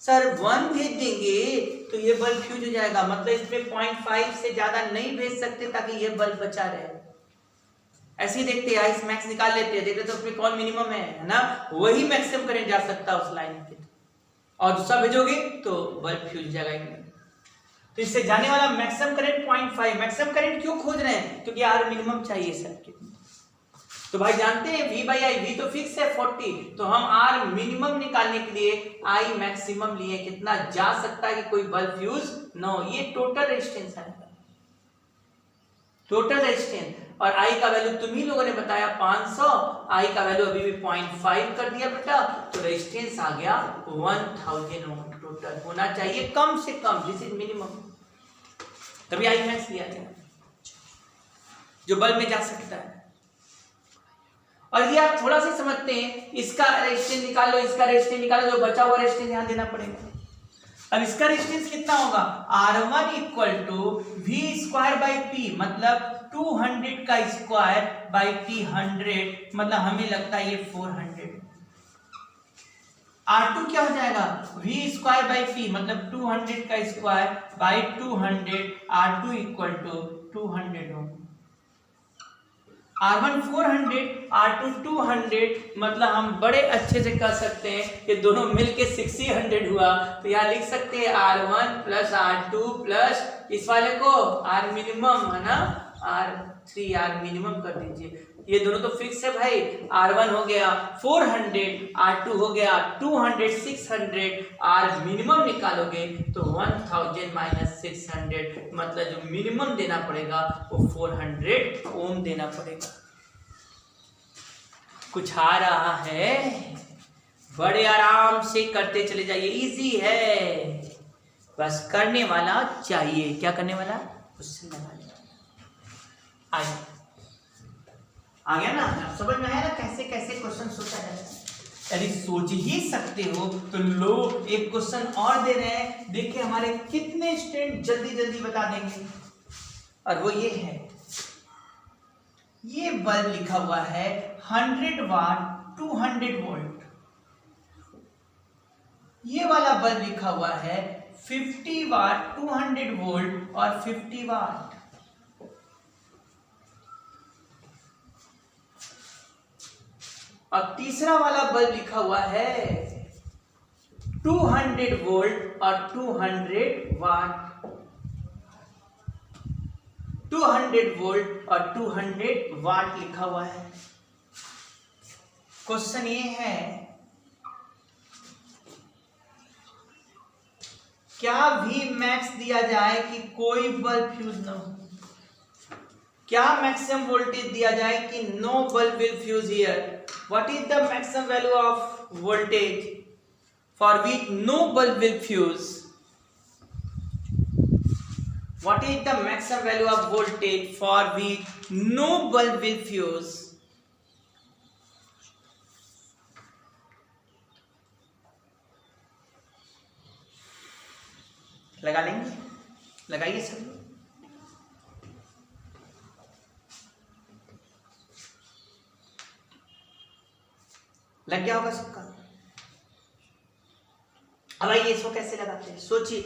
सर 1 भेज देंगे तो ये बल्ब फ्यूज हो जाएगा, मतलब इसमें 0.5 से ज्यादा नहीं भेज सकते ताकि ये बल्ब बचा रहे। ऐसे ही देखते हैं, आइस मैक्स निकाल लेते हैं, देखते तो उसमें कौन मिनिमम है ना, वही मैक्सिमम करंट जा सकता है उस लाइन के, और दूसरा भेजोगे तो बल्ब फ्यूज जाएगा। तो इससे जाने वाला मैक्सिमम करंट 0.5। मैक्सिमम करंट क्यों खोज रहे हैं? क्योंकि R मिनिमम चाहिए सर्किट में। तो भाई जानते हैं V बाई आई, V तो फिक्स है 40, तो हम R मिनिमम निकालने के लिए I मैक्सिमम लिए, कितना जा सकता है कि कोई बल्ब फ्यूज न हो। ये टोटल रेजिस्टेंस है, टोटल रेजिस्टेंस, और I का वैल्यू तुम ही लोगों ने बताया 500, I का वैल्यू अभी भी 0.5 कर दिया बेटा, तो रेजिस्टेंस आ गया 1000 ओम टोटल होना चाहिए कम से कम, दिस इज मिनिमम, तभी I मैक्स लिया गया जो बल्ब में जा सकता है। और ये आप थोड़ा सा समझते हैं, इसका रेजिस्टेंस निकाल लो, इसका रेजिस्टेंस निकालो, जो बचा हुआ रेजिस्टेंस यहां देना पड़ेगा। अब इसका रेजिस्टेंस कितना होगा, R1 equal to V square by P, मतलब 200 का स्क्वायर बाई टी 100, मतलब हमें लगता है ये 400। R2 क्या हो जाएगा, वी स्क्वायर बाई पी, मतलब 200 का square by 200, R2 equal to 200 ohm. R1 400, R2 200, मतलब हम बड़े अच्छे से कर सकते हैं ये दोनों मिलके 600 हुआ। तो यहाँ लिख सकते हैं R1 प्लस R2 प्लस इस वाले को R मिनिमम है ना, R3 R मिनिमम कर दीजिए, ये दोनों तो फिक्स है भाई। R1 हो गया 400, R2 हो गया 200, 600, R मिनिमम निकालोगे तो 1000 माइनस 600, मतलब जो मिनिमम देना पड़ेगा वो 400 ओम देना पड़ेगा। कुछ आ रहा है, बड़े आराम से करते चले जाइए, इजी है, बस करने वाला चाहिए। क्या करने वाला, क्वेश्चन लगाने वाला। आ गया ना, आप समझ में आया ना कैसे कैसे क्वेश्चन सोचा जाता है। यदि सोच ही सकते हो तो लो, एक क्वेश्चन और दे रहे हैं, देखिए हमारे कितने स्टूडेंट जल्दी जल्दी बता देंगे। और वो ये है, ये बल्ब लिखा हुआ है 100 वाट 200 वोल्ट, ये वाला बल्ब लिखा हुआ है 50 वाट 200 वोल्ट और 50 वाट। और तीसरा वाला बल्ब लिखा हुआ है 200 वोल्ट और 200 वाट, 200 वोल्ट और 200 वाट लिखा हुआ है। क्वेश्चन ये है, क्या V मैक्स दिया जाए कि कोई बल्ब फ्यूज ना हो, क्या मैक्सिमम वोल्टेज दिया जाए कि no bulb will fuse here, what is the maximum value of voltage for which no bulb will fuse, what is the maximum value of voltage for which no bulb will fuse। लगा लेंगे, लगाइए सब लोग। लग गया होगा सबका। अब आइए इसको कैसे लगाते हैं, सोचिए।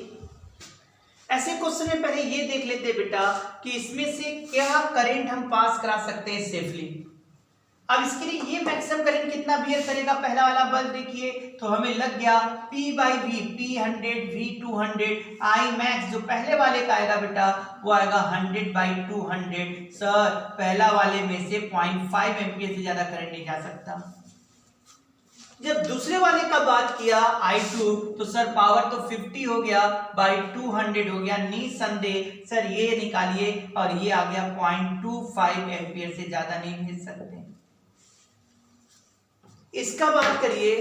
ऐसे क्वेश्चन में पहले ये देख लेते हैं बेटा कि इसमें से क्या करंट हम पास करा सकते हैं सेफली। अब इसके लिए ये मैक्सिमम करंट कितना बियर करेगा, पहला वाला बल्ब देखिए, तो हमें लग गया P by V, P 100 V 200, I max जो पहले वाले का आएगा बेटा वो आएगा 100 बाई 200। सर पहला वाले में से 0.5 एम्पियर से ज्यादा करंट नहीं जा सकता। जब दूसरे वाले का बात किया I2, तो सर पावर तो 50 हो गया बाई 200 हो गया, निसंदेह सर ये निकालिए और ये आ गया 0.25 एम्पियर से ज्यादा नहीं भेज सकते। इसका बात करिए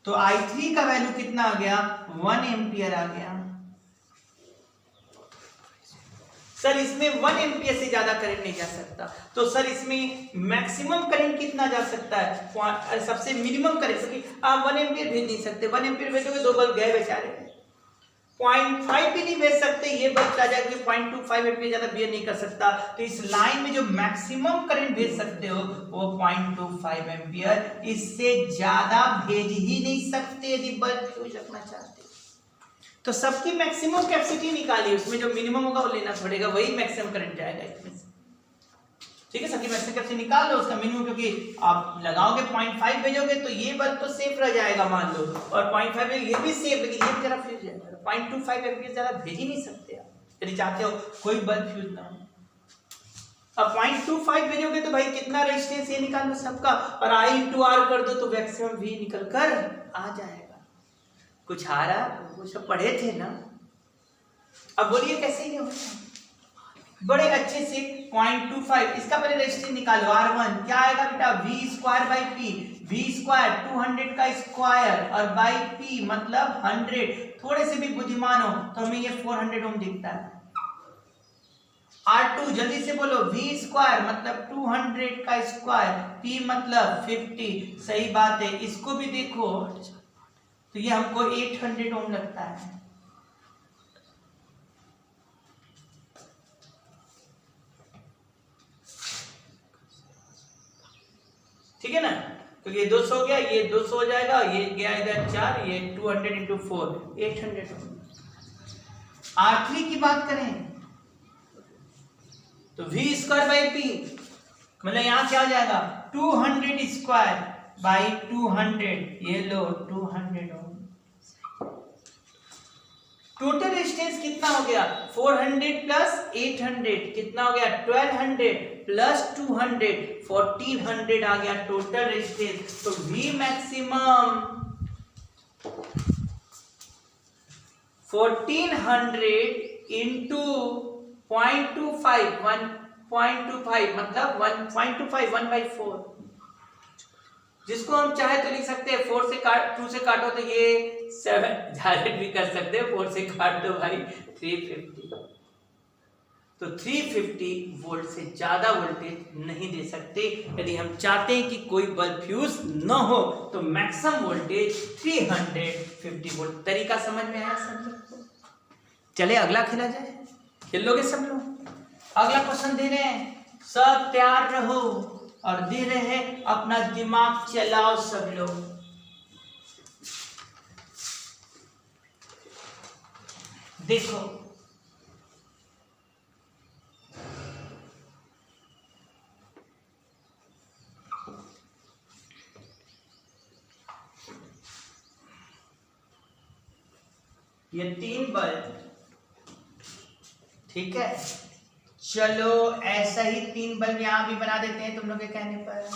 तो I3 का वैल्यू कितना आ गया, 1 एम्पियर आ गया। सर इसमें 1 एम्पियर से ज्यादा करंट नहीं जा सकता, तो सर इसमें मैक्सिमम करंट कितना जा सकता है, सबसे मिनिमम करंट, क्योंकि आप 1 एम्पियर भेज नहीं सकते, 1 एम्पियर भेजोगे दो बल्ब गए बेचारे, 0.5 भी नहीं भेज सकते, ये बल्ब आ जाएगा 0.25 एम्पियर ज्यादा बियर नहीं कर सकता। तो इस लाइन में जो मैक्सिमम करंट भेज सकते हो वो 0.25 एम्पियर, इससे ज्यादा भेज ही नहीं सकते यदि बल्ब फ्यूज रखना चाहते। तो सबकी मैक्सिमम कैपेसिटी निकालिए, उसमें जो मिनिमम होगा वो लेना पड़ेगा, वही मैक्सिमम करंट जाएगा इसमें से। ठीक है, सबकी मैक्सिमम कैपेसिटी निकाल लो, उसका मिनिमम, क्योंकि आप लगाओगे 0.5 भेजोगे तो ये बल्ब तो सेफ रह जाएगा मान लो, और 0.5 ये भी सेफ, लेकिन ये तरफ फ्यूज जाएगा। 0.25 एम्पियर ज्यादा भेज ही नहीं सकते आप, यदि चाहते हो कोई बल्ब फ्यूज ना हो। अब 0.25 भेजोगे तो भाई कितना रेजिस्टेंस ये निकाल लो सबका, और I into R कर दो तो मैक्सिमम V निकल कर आ जाएगा। कुछ आ रहा, वो सब पढ़े थे ना। अब बोलिए कैसे ये होता, बड़े अच्छे से 0.25, इसका पहले रेजिस्टेंस निकालो, R1 क्या आएगा बेटा, V square by P, V square 200 का स्क्वायर और बाई P मतलब 100, थोड़े से भी बुद्धिमान हो तो हमें ये 400 ओम दिखता है। R2 जल्दी से बोलो, V स्क्वायर मतलब 200 का स्क्वायर, P मतलब 50, सही बात है। इसको भी देखो तो ये हमको 800 ओम लगता है। ठीक है ना, तो ये 200 हो गया, ये 200 हो जाएगा, ये गया इधर 4, ये 200 इंटू 4 800 ओम। R3 की बात करें तो V स्क्वायर बाई पी, मतलब यहां क्या हो जाएगा 200 स्क्वायर बाई 200, ये लो 200 ओम। टोटल रेजिस्टेंस कितना हो गया 400 प्लस 800 कितना हो गया 1200 प्लस 200 1400 आ गया टोटल रेजिस्टेंस। तो V मैक्सिमम 1400 इंटू 0.25 1.25 मतलब 1.25 1/4, जिसको हम चाहे तो लिख सकते हैं 4 से काट 2 से काटो तो ये 7 डायरेक्ट भी कर सकते हैं, 4 से काट दो भाई 350। तो 350 वोल्ट से ज्यादा वोल्टेज नहीं दे सकते। यदि हम चाहते हैं कि कोई बल्ब फ्यूज न हो तो मैक्सिमम वोल्टेज 350 वोल्ट। तरीका समझ में आया सब लोग को? चले अगला खेला जाए, खेल लोगे सब लोग? अगला क्वेश्चन दे रहे हैं, सब तैयार रहो और दे रहे हैं अपना दिमाग चलाओ सब लोग। देखो ये 3 बल्ब, ठीक है, चलो ऐसा ही 3 बल्ब यहां भी बना देते हैं तुम लोग के कहने पर।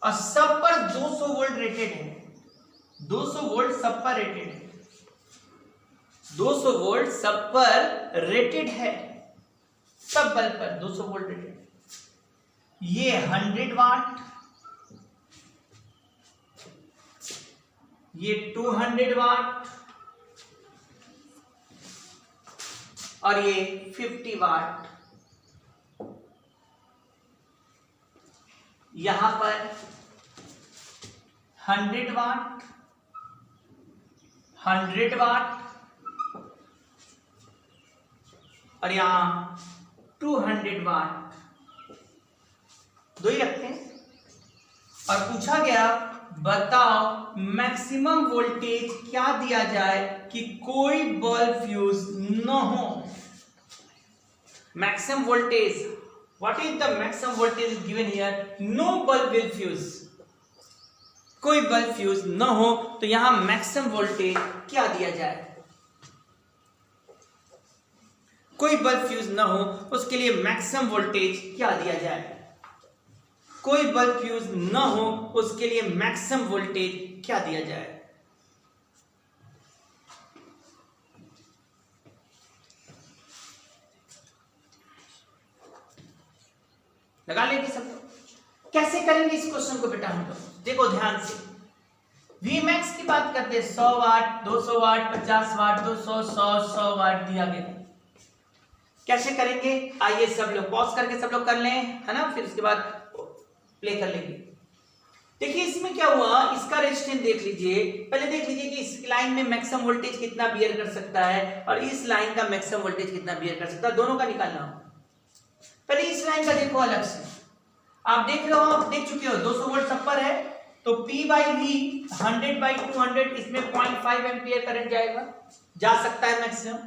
और सब पर 200 वोल्ट रेटेड है, 200 वोल्ट सब पर रेटेड है, 200 वोल्ट सब पर रेटेड है, सब बल्ब पर 200 वोल्ट रेटेड है। ये 100 वाट, ये 200 वाट और ये 50 वाट। यहां पर 100 वाट, 100 वाट और यहां 200 वाट, दो ही रखते हैं। और पूछा गया बताओ मैक्सिमम वोल्टेज क्या दिया जाए कि कोई बल्ब फ्यूज न हो। Maximum voltage, what is the maximum voltage given here? No bulb will fuse, कोई बल्ब फ्यूज न हो, तो यहां मैक्सिमम वोल्टेज क्या दिया जाए? कोई बल्ब फ्यूज न हो उसके लिए मैक्सिमम वोल्टेज क्या दिया जाए? कोई बल्ब फ्यूज न हो उसके लिए मैक्सिमम वोल्टेज क्या दिया जाए? लगा लेंगे सब लोग। कैसे करेंगे इस क्वेश्चन को बेटा हम लोग? देखो ध्यान से, Vmax की बात करते हैं 100 वाट 200 वाट 50 वाट 200 100 वाट दिया गया। कैसे करेंगे आइए सब लोग पॉज करके सब लोग कर लें, है ना, फिर उसके बाद प्ले कर लेंगे। देखिए इसमें क्या हुआ, इसका रेजिस्टेंस देख लीजिए, पहले देख लीजिए कि इस लाइन में मैक्सिमम वोल्टेज कितना बियर कर सकता है और इस लाइन का मैक्सिमम वोल्टेज कितना बियर कर सकता है, दोनों का निकालना हो। पहले इस लाइन का देखो अलग से, आप देख रहे हो, आप देख चुके हो 200 वोल्ट सब पर है, तो P बाई वी 100/200, इसमें 0.5 एम्पियर करंट जाएगा, जा सकता है मैक्सिमम,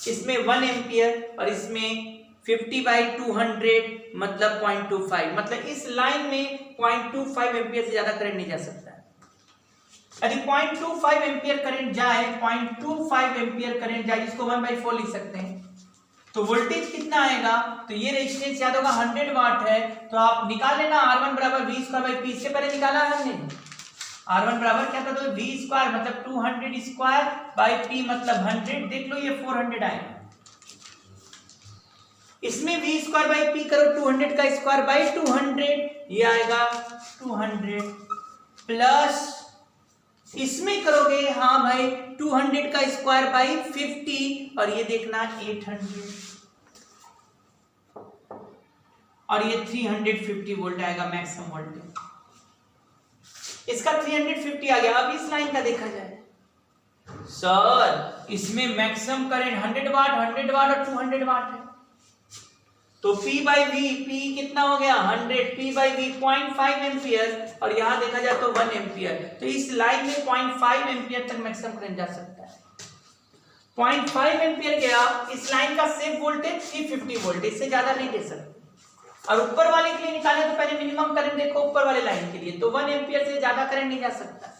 इसमें 1 एम्पियर और इसमें 50/200 मतलब 0.25, मतलब इस लाइन में 0.25 एम्पियर से ज्यादा करंट नहीं जा सकता है। यदि 0.25 एम्पियर करंट जाए, 0.25 एम्पियर करंट जाए, जिसको 1/4 लिख सकते हैं, तो वोल्टेज कितना आएगा? तो ये रेजिस्टेंस याद होगा 100 वाट है, तो आप निकाल लेना R1 बराबर V स्क्वायर बाई P। इससे पहले निकाला है हमने, R1 बराबर क्या था? तो V स्क्वायर मतलब 200 स्क्वायर बाई P मतलब 100, देख लो ये 400 आएगा। इसमें V स्क्वायर बाई P करो, 200 का स्क्वायर बाई 200, ये आएगा 200 प्लस इसमें करोगे, हाँ भाई 200 का स्क्वायर बाई 50 और ये देखना 800 और ये 350 वोल्ट आएगा मैक्सिमम वोल्टेज। इसका 350 आ गया। अब इस लाइन का देखा जाए सर, इसमें मैक्सिमम करंट 100 वाट और 200 वाट है, तो P बाई वी, P कितना हो गया 100, P बाई वी 0.5 एम्पियर और यहां देखा जाए तो 1 एम्पियर। तो इस लाइन में 0.5 एम्पियर तक मैक्सिमम करंट जा सकता है। 0.5 एम्पियर गया। इस लाइन का सेफ वोल्टेज 350 वोल्ट, इससे ज्यादा नहीं दे सकते। और ऊपर वाले के लिए निकाले तो पहले मिनिमम करंट देखो ऊपर वाले लाइन के लिए, तो 1 एम्पियर से ज्यादा करंट नहीं जा सकता।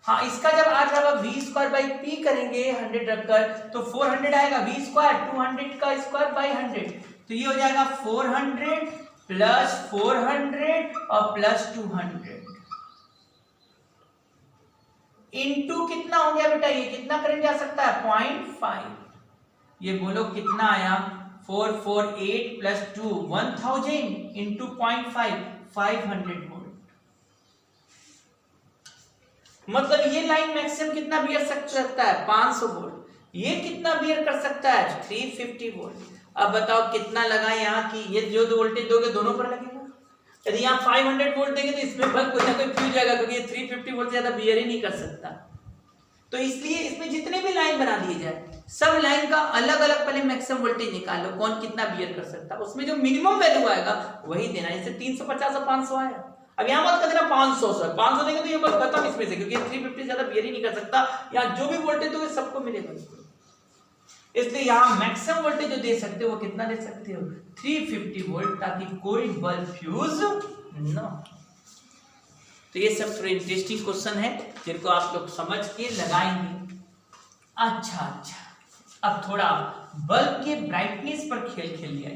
हाँ, इसका जब आज आप वी स्क्वायर बाई पी करेंगे 100 रखकर तो 400 आएगा। वी स्क्वायर 200 का स्क्वायर बाई 100, तो ये हो जाएगा 400 प्लस 400 और प्लस 200 इनटू कितना हो गया बेटा, ये कितना करंट जा सकता है 0.5। ये बोलो कितना आया 448 प्लस 2 1000 इंटू 0.5 500 वोल्ट। मतलब ये लाइन मैक्सिमम कितना बियर सकता है 500 वोल्ट। ये कितना बियर कर सकता है 350 वोल्ट। अब बताओ कितना लगाए यहाँ की, ये जो दो वोल्टेज दोगे दोनों पर लगेगा। यदि यहाँ 500 वोल्ट देंगे तो इसमें बल्ब कोई ना कोई फ्यूज जाएगा, क्योंकि ये 350 वोल्ट से ज्यादा बियर ही नहीं कर सकता। तो इसलिए इसमें जितने भी लाइन बना दिए जाए सब लाइन का अलग अलग पहले मैक्सिमम वोल्टेज निकाल लो, कौन कितना बियर कर सकता है, उसमें जो मिनिमम वैल्यू आएगा वही देना। जैसे 350 और 500 आया, अब यहाँ मत कर देना 500 सर, 500 देंगे तो ये बल्ब खत्म इसमें से, क्योंकि 350 ज्यादा बियर ही नहीं कर सकता। यहाँ जो भी वोल्टेज दोगे सबको मिलेगा, इसलिए यहाँ मैक्सिमम वोल्टेज जो दे सकते हो वो कितना दे सकते हो 350 वोल्ट, ताकि कोई बल्ब फ्यूज न। तो ये सब थोड़े इंटरेस्टिंग क्वेश्चन है जिनको आप लोग समझ के लगाएंगे। अच्छा, अब थोड़ा बल्ब के ब्राइटनेस पर खेल खेल लिया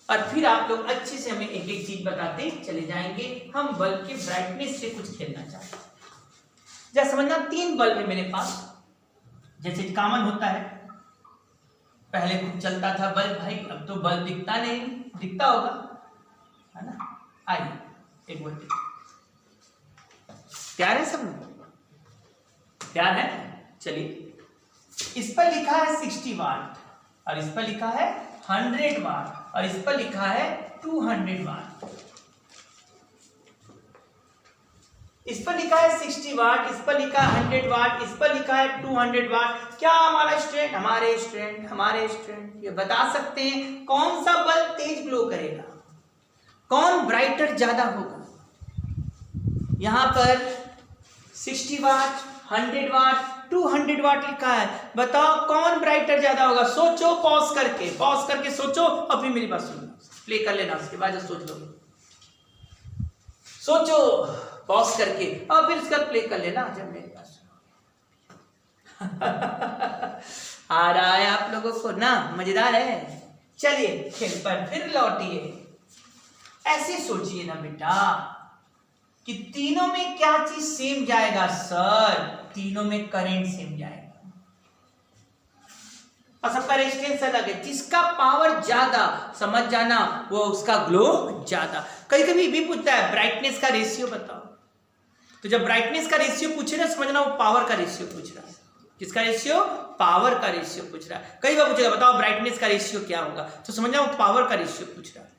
और फिर आप लोग अच्छे से हमें एक एक चीज बताते चले जाएंगे। हम बल्ब के ब्राइटनेस से कुछ खेलना चाहते हैं। जैसे समझना 3 बल्ब है मेरे पास, जैसे कॉमन होता है, पहले खूब चलता था बल्ब भाई, अब तो बल्ब दिखता नहीं, दिखता होगा है ना। आइए एक वोल्टेज, प्यार है सब लोग, प्यार है। चलिए, इस पर लिखा है 60 वाट और इस पर लिखा है 100 वाट और इस पर लिखा है 200 वाट। इस पर लिखा है 60 वाट, इस पर लिखा है 100 वाट, इस पर लिखा है 200 वाट। क्या हमारे स्टूडेंट ये बता सकते हैं कौन सा बल्ब तेज ग्लो करेगा, कौन ब्राइटर ज्यादा होगा। यहां पर 60 वाट, 100 वाट, 200 वाट लिखा है, बताओ कौन ब्राइटर ज्यादा होगा। सोचो, पॉज करके सोचो और फिर मेरी बात सुनो, प्ले कर लेना, उसके बाद सोच लो, सोचो पॉज करके और फिर उसका प्ले कर लेना जब मेरी बात सुनो। आ रहा है आप लोगों को ना, मजेदार है। चलिए खेल पर फिर लौटिए। ऐसे सोचिए ना बेटा कि तीनों में क्या चीज सेम जाएगा सर, तीनों में करंट सेम जाएगा और सबका रेजिस्टेंस अलग है। जिसका पावर ज्यादा, समझ जाना, वो उसका ग्लो ज्यादा। कभी कभी भी पूछता है ब्राइटनेस का रेशियो बताओ, तो जब ब्राइटनेस का रेशियो पूछे ना समझना वो पावर का रेशियो पूछ रहा है। किसका रेशियो? पावर का रेशियो पूछ रहा है। कई बार पूछेगा बताओ ब्राइटनेस का रेशियो क्या होगा, तो समझना वो पावर का रेशियो पूछ रहा है।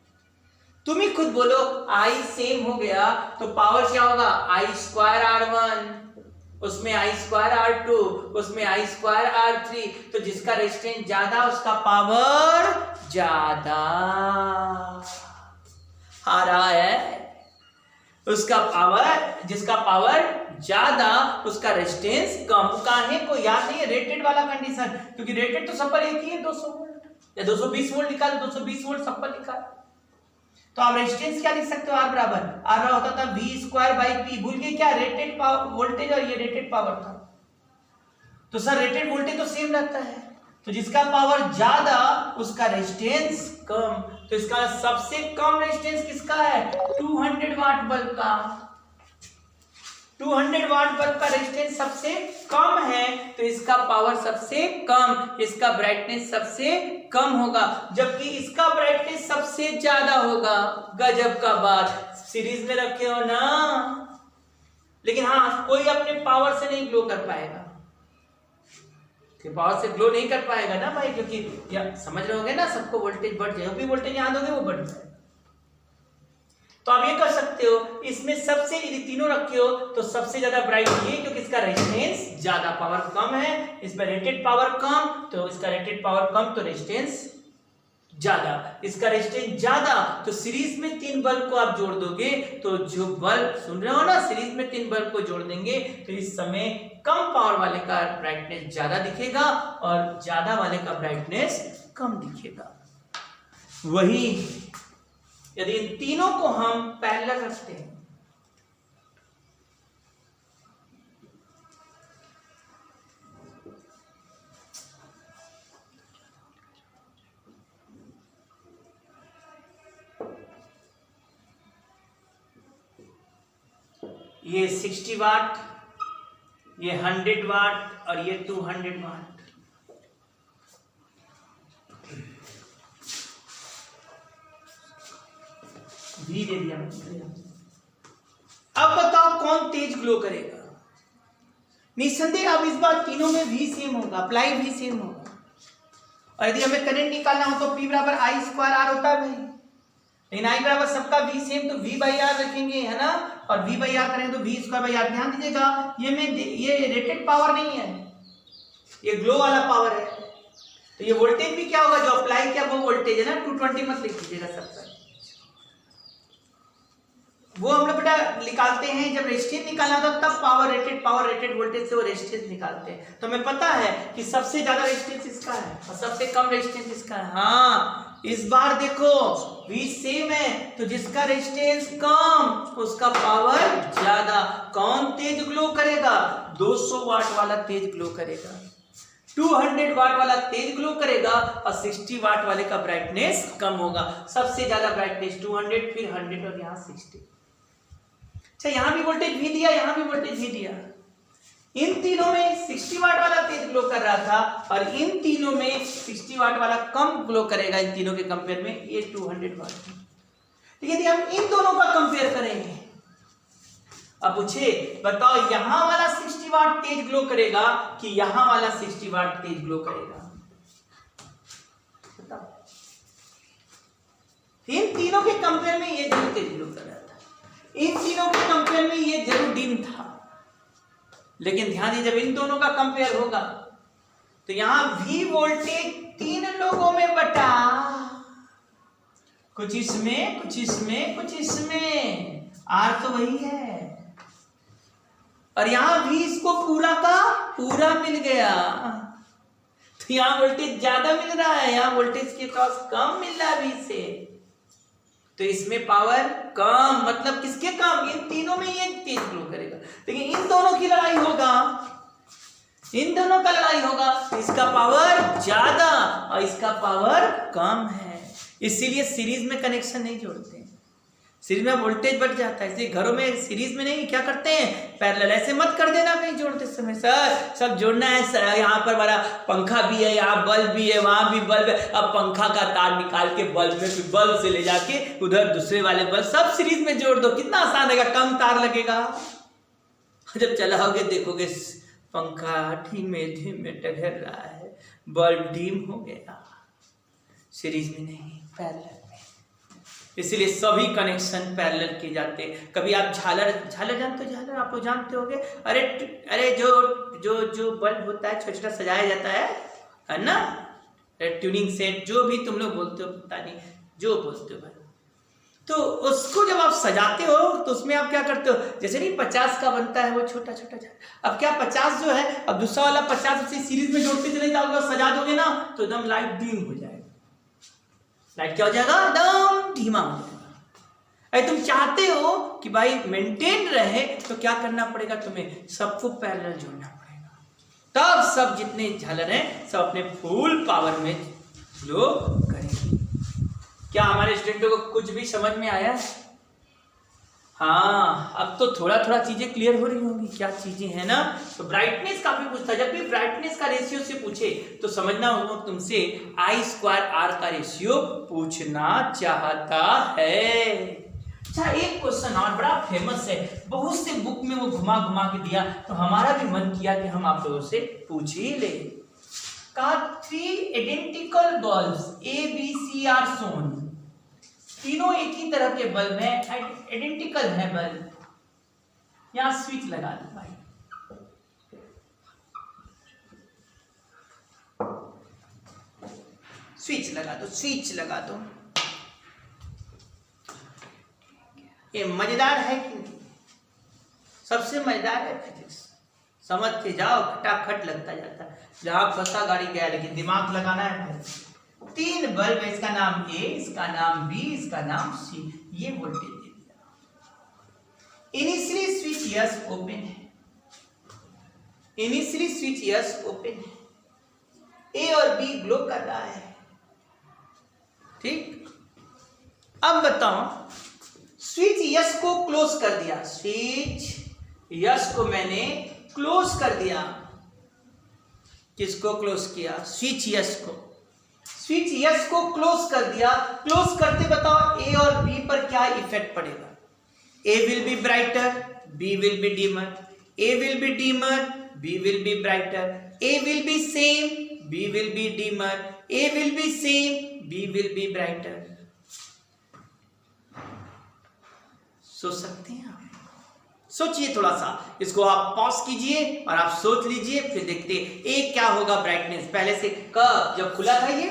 तुम ही खुद बोलो आई सेम हो गया तो पावर क्या होगा आई स्क्वायर R1, उसमें आई स्क्वायर R2, उसमें आई स्क्वायर R3। तो जिसका रेजिस्टेंस ज्यादा उसका पावर ज्यादा आ रहा है, उसका पावर, जिसका पावर ज्यादा उसका रेजिस्टेंस कम। कहां को याद नहीं है रेटेड वाला कंडीशन, क्योंकि रेटेड तो सब पर एक ही है 200 वोल्ट या 220 वोल्ट लिखा है, 220 वोल्ट सब पर लिखा है। तो आप रेजिस्टेंस क्या लिख सकते हो R बराबर, R होता था V स्क्वायर बाई पी। भूल गए क्या, रेटेड वोल्टेज और ये रेटेड पावर था। तो सर रेटेड वोल्टेज तो सेम रहता है, तो जिसका पावर ज्यादा उसका रेजिस्टेंस कम। तो इसका सबसे कम रेजिस्टेंस किसका है 200 वाट बल्ब का। 200 वाट बल्ब का रेजिस्टेंस सबसे कम है, तो इसका पावर सबसे कम, इसका ब्राइटनेस सबसे कम होगा, जबकि इसका ब्राइटनेस सबसे ज्यादा होगा। गजब का बात, सीरीज में रखे हो ना। लेकिन हाँ, कोई अपने पावर से नहीं ग्लो कर पाएगा, कि पावर से ग्लो नहीं कर पाएगा ना भाई, क्योंकि या समझ रहे होंगे ना, सबको वोल्टेज बढ़ जाए, भी वोल्टेज यहाँ दोगे वो बढ़ जाए। तो आप ये कर सकते हो, इसमें सबसे यदि तीनों रखे हो तो सबसे ज्यादा ब्राइट ये, क्योंकि इसका रेजिस्टेंस ज्यादा, पावर कम है, इसमें रेटेड पावर कम, तो इसका रेटेड पावर कम तो रेजिस्टेंस ज्यादा, इसका रेजिस्टेंस ज्यादा, तो सीरीज में 3 बल्ब को आप जोड़ दोगे तो जो बल्ब, सुन रहे हो ना, सीरीज में 3 बल्ब को जोड़ देंगे तो इस समय कम पावर वाले का ब्राइटनेस ज्यादा दिखेगा और ज्यादा वाले का ब्राइटनेस कम दिखेगा। वही यदि इन तीनों को हम पैरेलल रखते हैं, ये 60 वाट, ये 100 वाट और ये 200 वाट, भी दे दिया। अब बताओ कौन तेज ग्लो करेगा? निसंदेह अब इस बार तीनों में भी सेम होगा, अप्लाई भी सेम होगा। और यदि हमें करंट निकालना हो तो P बराबर I स्क्वायर R होता है भाई, लेकिन I बराबर सबका V सेम, तो V बाई R रखेंगे, है ना, और V बाई R करेंगे तो V स्क्वायर बाई R। ध्यान दीजिएगा, ये रेटेड पावर नहीं है, ये ग्लो वाला पावर है, तो ये वोल्टेज भी क्या होगा, जो अप्लाई किया वो वोल्टेज है ना, 220 मत लिख दीजिएगा सबका, वो हम लोग बेटा निकालते हैं जब रेजिस्टेंस निकालना था तब पावर रेटेड वोल्टेज से वो रेजिस्टेंस निकालते हैं। तो हमें पता है कि सबसे ज्यादा रेजिस्टेंस इसका है और सबसे कम रेजिस्टेंस इसका है। हाँ, इस बार देखो V सेम है, तो जिसका रेजिस्टेंस कम उसका पावर ज्यादा। कौन तेज ग्लो करेगा? 200 वाट वाला तेज ग्लो करेगा, 200 वाट वाला तेज ग्लो करेगा और 60 वाट वाले का ब्राइटनेस कम होगा। सबसे ज्यादा ब्राइटनेस 200, फिर 100 और यहाँ 60। अच्छा, यहां भी वोल्टेज भी दिया, यहां भी वोल्टेज भी दिया। इन तीनों में 60 वाट वाला तेज ग्लो कर रहा था और इन तीनों में 60 वाट वाला कम ग्लो करेगा। इन तीनों के कंपेयर में ये 200 वाट। तो यदि हम इन दोनों का कंपेयर करेंगे, अब पूछे बताओ यहां वाला 60 वाट तेज ग्लो करेगा कि यहां वाला 60 वाट तेज ग्लो करेगा? बताओ। इन तीनों के कंपेयर में ये जरूर तेज ग्लो कर रहा था, इन तीनों के कंपेयर में ये जरूर डिम था। लेकिन ध्यान दीजिए, जब इन दोनों का कंपेयर होगा तो यहां V वोल्टेज 3 लोगों में बटा, कुछ इसमें कुछ इसमें कुछ इसमें, R तो वही है, और यहां V इसको पूरा का पूरा मिल गया। तो यहां वोल्टेज ज्यादा मिल रहा है, यहां वोल्टेज के पास कम मिल रहा है V से, तो इसमें पावर कम। मतलब किसके कम? इन तीनों में ये तेज ग्लो करेगा। लेकिन इन दोनों की लड़ाई होगा, इन दोनों का लड़ाई होगा, इसका पावर ज्यादा और इसका पावर कम है, इसीलिए सीरीज में कनेक्शन नहीं जोड़ते। सीरीज में वोल्टेज बढ़ जाता है, इसलिए घरों में सीरीज में नहीं, क्या करते हैं पैरेलल। ऐसे मत कर देना कहीं जोड़ते समय, सर सब जोड़ना है सर, यहाँ पर हमारा पंखा भी है, यहाँ बल्ब भी है, वहां भी बल्ब है। अब पंखा का तार निकाल के बल्ब में, फिर बल्ब से ले जाके उधर दूसरे वाले बल्ब, सब सीरीज में जोड़ दो, कितना आसान रहेगा, कम तार लगेगा। जब चलाओगे देखोगे पंखा धीमे धीमे टहल रहा है, बल्ब डीम हो गया। सीरीज में नहीं, पैरेलल। इसीलिए सभी कनेक्शन पैरेलल किए जाते हैं। कभी आप झालर जानते हो? झालर आप लोग जानते होंगे। अरे जो बल्ब होता है छोटा छोटा सजाया जाता है ना, ट्यूनिंग सेट, जो भी तुम लोग बोलते हो, पता नहीं जो बोलते हो भाई, तो उसको जब आप सजाते हो तो उसमें आप क्या करते हो, जैसे नहीं 50 का बनता है वो छोटा छोटा झालर। अब क्या 50 जो है, अब दूसरा वाला 50 उसी सीरीज में जोड़ते चले जाओगे, सजा दोगे ना तो एकदम लाइट डीम हो जाएगा। लाइट क्या हो जाएगा? एकदम धीमा हो जाएगा। अरे तुम चाहते हो कि भाई मेंटेन रहे तो क्या करना पड़ेगा तुम्हें? सबको पैरेलल जोड़ना पड़ेगा, तब सब जितने झालर हैं सब अपने फुल पावर में ग्लो करेंगे। क्या हमारे स्टूडेंटों को कुछ भी समझ में आया? हाँ, अब तो थोड़ा थोड़ा चीजें क्लियर हो रही होंगी, क्या चीजें हैं ना। तो ब्राइटनेस काफी पूछता है, जब भी ब्राइटनेस का रेशियो से पूछे तो समझना होगा तुमसे I स्क्वायर R का रेशियो पूछना चाहता है। अच्छा, एक क्वेश्चन और बड़ा फेमस है, बहुत से बुक में वो घुमा घुमा के दिया, तो हमारा भी मन किया कि हम आप लोगों से पूछ ही ले। कहा 3 identical bulbs A B C are shown, तीनों एक ही तरह के बल्ब हैं, आइडेंटिकल है बल्ब। यहां स्विच लगा दो भाई, स्विच लगा दो, स्विच लगा दो। ये मजेदार है कि नहीं? सबसे मजेदार है फिजिक्स, समझते जाओ, खटाखट लगता जाता है। जहां फंसा गाड़ी गया, लेकिन दिमाग लगाना है। 3 बल्ब है, इसका नाम ए, इसका नाम बी, इसका नाम सी, ये वोल्टेज दे दिया। इनिशियली स्विच यस ओपन है, इनिशियली स्विच यस ओपन है, ए और बी ग्लो कर रहा है, ठीक। अब बताओ, स्विच यस को क्लोज कर दिया, स्विच यस को मैंने क्लोज कर दिया। किसको क्लोज किया? स्विच यस को, स्विच यस को क्लोज कर दिया। क्लोज करते बताओ ए और बी पर क्या इफेक्ट पड़ेगा? A will be brighter, B will be dimmer, A will be dimmer, B will be brighter, A will be same, B will be dimmer, A will be same, B will be brighter. सोच सकते हैं आप? सोचिए थोड़ा सा, इसको आप pause कीजिए और आप सोच लीजिए, फिर देखते हैं ए क्या होगा ब्राइटनेस पहले से कब, जब खुला था ये,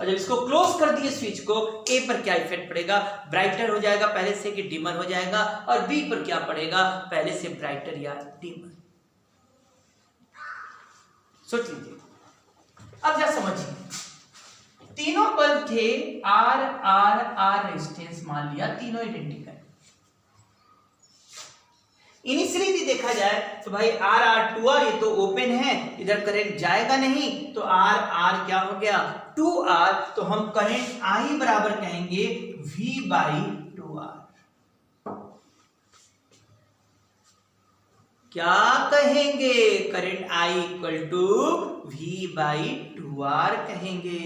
और जब इसको क्लोज कर दिए स्विच को, ए पर क्या इफेक्ट पड़ेगा? ब्राइटर हो जाएगा पहले से कि डिमर हो जाएगा, और बी पर क्या पड़ेगा? पहले से ब्राइटर या डिमर। सोच लीजिए। अब जरा समझिए, तीनों बल्ब थे, आर आर आर रेजिस्टेंस मान लिया, तीनों आइडेंटिकल। इनिशियली भी देखा जाए तो भाई आर आर 2R, ये तो ओपन है, इधर करंट जाएगा नहीं, तो आर आर क्या हो गया? 2R। तो हम करंट I बराबर कहेंगे V/2R। क्या कहेंगे? Current I equal to V/2R कहेंगे।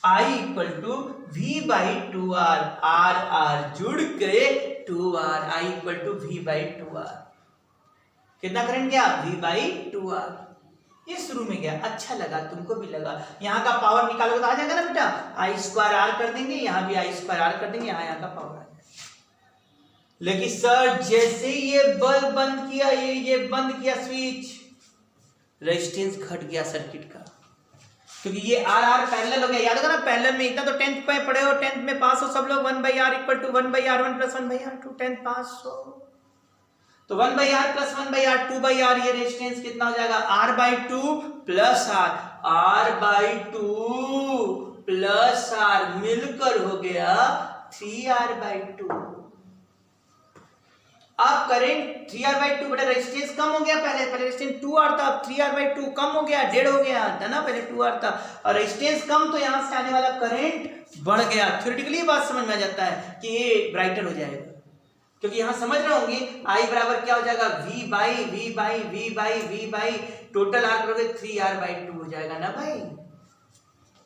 I equal to V/2R, R R जुड़ गए 2R, I equal to V/2R। कितना करंट गया? V/2R। ये शुरू में गया, अच्छा लगा, तुमको भी लगा। यहाँ का पावर निकालोगे तो आ जाएगा ना बेटा, I²R कर देंगे, यहाँ भी I²R कर देंगे, यहाँ का पावर आ जाएगा। लेकिन सर जैसे ये बल्ब बंद किया, ये बंद किया स्विच, रेजिस्टेंस घट गया सर्किट का, क्योंकि ये आर आर पैरेलल हो गया। याद होगा ना, पैरेलल में इतना तो 10th में पढ़े हो, 10th में पास हो सब लोग। 1/R equal to 1/R1 plus 1/R2, 10th पास हो। तो 1/R प्लस 1/R 2/R, ये रेजिस्टेंस कितना हो जाएगा? R/2 plus R, R/2 plus R मिलकर हो गया 3R/2। अब करंट 3R/2 बटा रेजिस्टेंस कम हो गया, पहले रेजिस्टेंस 2R था, अब 3R/2 कम हो गया, 1.5 हो गया था ना, पहले 2R था, और रेजिस्टेंस कम, तो यहां से आने वाला करंट बढ़ गया। थ्योरेटिकली बात समझ में आ जाता है कि ये ब्राइटर हो जाएगा, क्योंकि यहां समझ रहे होंगे I बराबर क्या हो जाएगा? V/V/V/V/, टोटल R करोगे 3R/2 हो जाएगा ना भाई।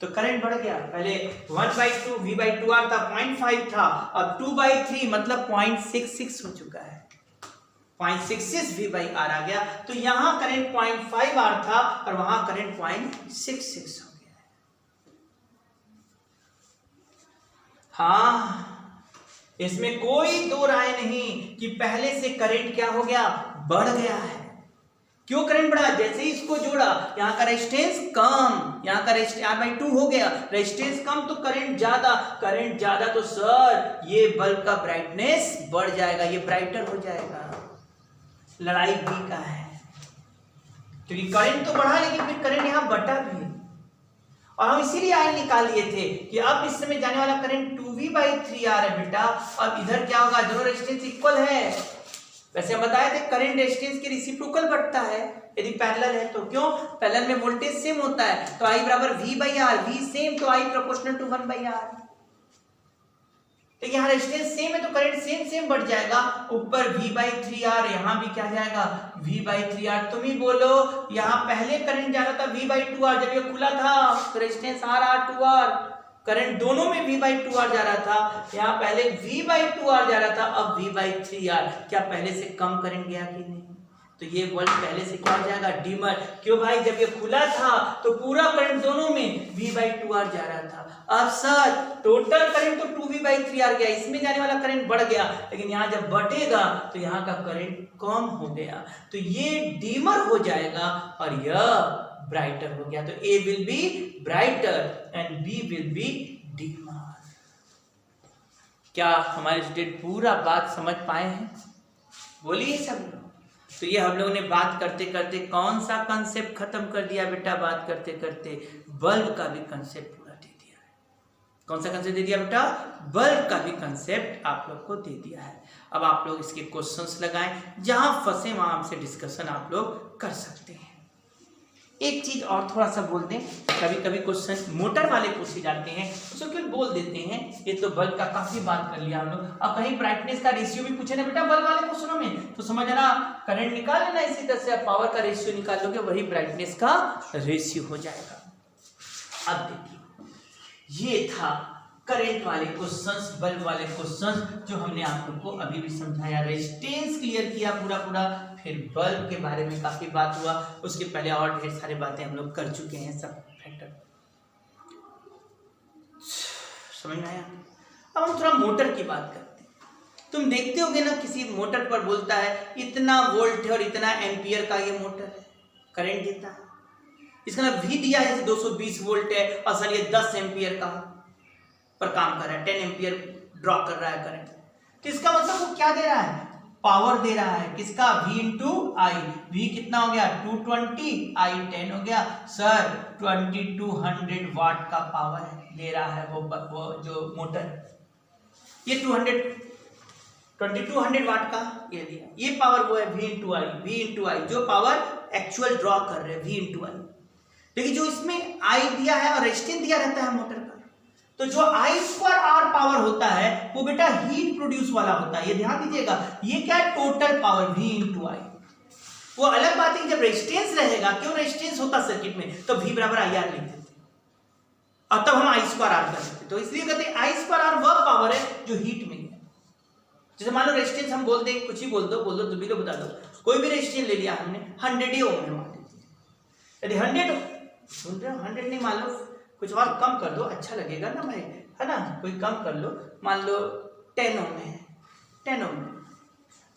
तो करंट बढ़ गया, पहले 1/2 V/2R था, 0.5 था, अब 2/3 मतलब 0.66 हो चुका है, 0.66 V/R आ गया। तो यहां करंट 0.5R था और वहां करंट 0.66 हो गया है। हाँ, इसमें कोई दो राय नहीं कि पहले से करंट क्या हो गया? बढ़ गया है। क्यों करंट बढ़ा? जैसे ही इसको जोड़ा, यहाँ का रेजिस्टेंस कम, यहाँ का R/2 हो गया, रेजिस्टेंस कम तो करंट ज्यादा, करंट ज्यादा तो सर ये बल्ब का ब्राइटनेस बढ़ जाएगा, ये ब्राइटर हो जाएगा। लड़ाई भी का है, क्योंकि करंट तो बढ़ा लेकिन फिर करंट यहाँ बटा भी, और हम इसीलिए आई निकाल लिए थे कि अब इस समय जाने वाला करंट 2V/3R है बेटा। अब इधर क्या होगा? दोनों रेजिस्टेंस इक्वल है। वैसे हम बताए थे करंट रेजिस्टेंस के रेसिप्रोकल बढ़ता है यदि पैरेलल है तो। क्यों? पैरेलल में वोल्टेज सेम होता है, तो I बराबर V/R, V सेम तो I प्रोपोर्शनल टू 1/R। तो यहाँ रेजिस्टेंस सेम है तो करंट सेम बढ़ जाएगा, ऊपर V/3R, यहाँ भी क्या जाएगा? V/3R। तुम ही बोलो, यहाँ पहले करंट जा रहा था V/2R, जब ये खुला था तो रेजिस्टेंस R 2R, करंट दोनों में V/2R जा रहा था, यहाँ पहले V/2R जा रहा था, अब V/3R। क्या पहले से कम करंट गया कि नहीं? तो ये वोल्ट पहले से क्या हो जाएगा, डिमर। क्यों भाई, जब ये खुला था तो पूरा करंट दोनों में V/2R जा रहा था। अब सर टोटल करंट तो 2V/3R गया, इसमें जाने वाला करंट बढ़ गया, लेकिन यहाँ जब बढ़ेगा तो यहाँ का करंट कम हो गया, तो ये डिमर हो जाएगा और यह ब्राइटर हो गया। तो A will be brighter and B will be dimmer. क्या हमारे स्टूडेंट पूरा बात समझ पाए हैं? बोलिए सब लोग। तो ये हम लोगों ने बात करते करते कौन सा कंसेप्ट खत्म कर दिया बेटा? बात करते करते बल्ब का भी कंसेप्ट पूरा दे दिया है। कौन सा कंसेप्ट दे दिया बेटा? बल्ब का भी कंसेप्ट आप लोग को दे दिया है। अब आप लोग इसके क्वेश्चंस लगाएं, जहां फंसे वहां हमसे डिस्कशन आप लोग कर सकते हैं। एक चीज और थोड़ा सा बोल दें, कभी कभी क्वेश्चन मोटर वाले पूछे जाते हैं, उसको क्यों बोल देते हैं। ये तो बल्ब का काफी बात कर लिया हम लोग। अब कहीं ब्राइटनेस का रेशियो भी पूछे ना बेटा बल्ब वाले क्वेश्चनों में, तो समझ ना, करंट निकाल लेना, इसी तरह से पावर का रेशियो निकाल लोगे, वही ब्राइटनेस का रेशियो हो जाएगा। अब देखिए, ये था करंट वाले क्वेश्चंस, बल्ब वाले क्वेश्चंस, जो हमने आप लोग को अभी भी समझाया। रेजिस्टेंस क्लियर किया पूरा, फिर बल्ब के बारे में काफी बात हुआ, उसके पहले और ढेर सारी बातें हम लोग कर चुके हैं, सब फैक्टर समझ में आया। अब हम थोड़ा मोटर की बात करते हैं। तुम देखते होगे ना, किसी मोटर पर बोलता है इतना वोल्ट है और इतना एम्पियर का ये मोटर है, करंट देता है। इसका ना V दिया है 220 वोल्ट है और सर ये 10 एम्पियर का पर काम कर रहा है, 10 एम्पियर ड्रॉ कर रहा है करंट। तो इसका मतलब वो क्या दे रहा है? पावर दे रहा है। किसका? V इंटू आई। V कितना हो गया? 220, I 10 हो गया। सर 2200 वाट का पावर दे रहा है वो जो मोटर, ये 2200 वाट का ये दिया। ये पावर वो है V इंटू आई, जो पावर एक्चुअल ड्रॉ कर रहे हैं V इंटू आई। लेकिन जो इसमें I दिया है और रेजिस्टेंस दिया रहता है मोटर का, तो जो I²R पावर होता है वो बेटा हीट प्रोड्यूस वाला होता है। ये ध्यान दीजिएगा, ये क्या है? टोटल पावर V इंटू आई। वो अलग बात है कि जब रेजिस्टेंस रहेगा, क्यों रेजिस्टेंस होता सर्किट में, तो V बराबर IR लिख देते और तब हम I²R कर सकते। तो इसलिए कहते हैं I²R वह पावर है जो हीट में है। जैसे मान लो रेजिस्टेंस हम बोल दें, कुछ ही बोल दो तुम भी तो बता दो, कोई भी रेजिस्टेंस ले लिया हमने 100 ओम में मान लीजिए। यदि 100 सुन रहे हो, 100 नहीं, मान लो कुछ और कम कर दो, अच्छा लगेगा ना भाई, है ना, कोई कम कर लो, मान लो 10 ओम है, 10 ओम है,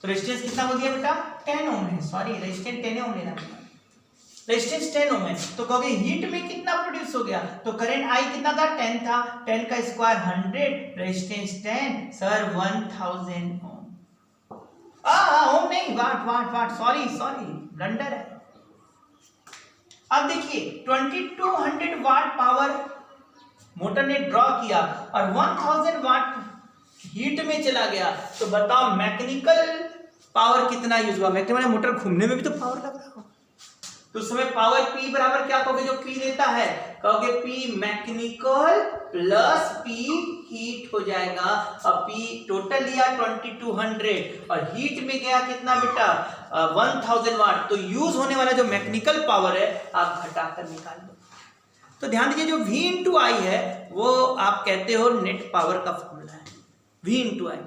तो रेजिस्टेंस कितना हो गया बेटा? 10 ओम है। सॉरी, रेजिस्टेंस 10 ओम लेना बेटा, रेजिस्टेंस 10 ओम है। तो कहोगे हीट में कितना प्रोड्यूस हो गया? तो करंट I कितना था? 10 था, 10 का स्क्वायर 100, रेजिस्टेंस 10, सर 1000 ओम। ओम नहीं, वाट, सॉरी ब्लंडर है। अब देखिए 2200 वाट पावर मोटर ने ड्रॉ किया और 1000 वाट हीट में चला गया, तो बताओ मैकेनिकल पावर कितना यूज हुआ? मैकेनिकल मोटर घूमने में भी तो पावर लग रहा हो, तो उस समय पावर P बराबर क्या कहोगे? जो P देता है कहोगे P mechanical plus P heat हो जाएगा। और P टोटल लिया 2200 और हीट में गया कितना बेटा? 1000 वाट। तो यूज होने वाला जो मैकेनिकल पावर है आप घटाकर निकाल दो। तो ध्यान दीजिए, जो V इंटू आई है वो आप कहते हो नेट पावर का फॉर्मूला है, V इंटू आई।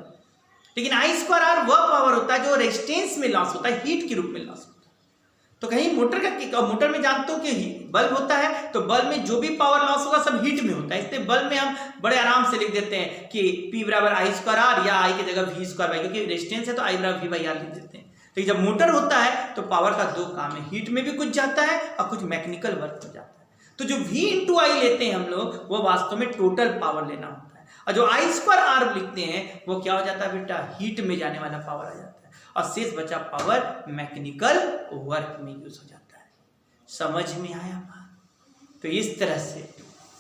लेकिन I²R वह पावर होता है जो रेजिस्टेंस में लॉस होता है, हीट के रूप में लॉस होता है। तो कहीं मोटर में जानते हो कि बल्ब होता है, तो बल्ब में जो भी पावर लॉस होगा सब हीट में होता है, इसलिए बल्ब में हम बड़े आराम से लिख देते हैं कि P बराबर I²R या I की जगह V², क्योंकि रेजिस्टेंस है तो I बराबर V/R लिख देते हैं। तो जब मोटर होता है तो पावर का दो काम है, हीट में भी कुछ जाता है और कुछ मैकेनिकल वर्क हो जाता है। तो जो V इंटू आई लेते हैं हम लोग, वो वास्तव में टोटल पावर लेना होता है, और जो I²R लिखते हैं वो क्या हो जाता है बेटा? हीट में जाने वाला पावर आ जाता है, और शेष बचा पावर मैकेनिकल वर्क में यूज हो जाता है। समझ में आया बात? तो इस तरह से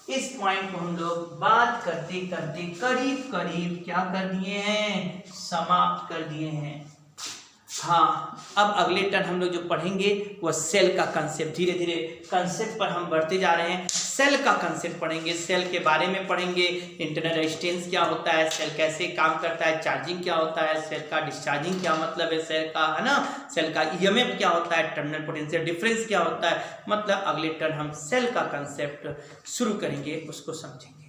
इस पॉइंट को हम लोग बात करते करते करीब क्या कर दिए हैं? समाप्त कर दिए हैं। हाँ, अब अगले टर्न हम लोग जो पढ़ेंगे वो सेल का कंसेप्ट, धीरे धीरे कंसेप्ट पर हम बढ़ते जा रहे हैं। सेल का कंसेप्ट पढ़ेंगे, सेल के बारे में पढ़ेंगे, इंटरनल रेजिस्टेंस क्या होता है, सेल कैसे काम करता है, चार्जिंग क्या होता है, सेल का डिस्चार्जिंग क्या मतलब है सेल का, है ना, सेल का EMF क्या होता है, टर्मिनल पोटेंशियल डिफरेंस क्या होता है। मतलब अगले टर्न हम सेल का कंसेप्ट शुरू करेंगे, उसको समझेंगे।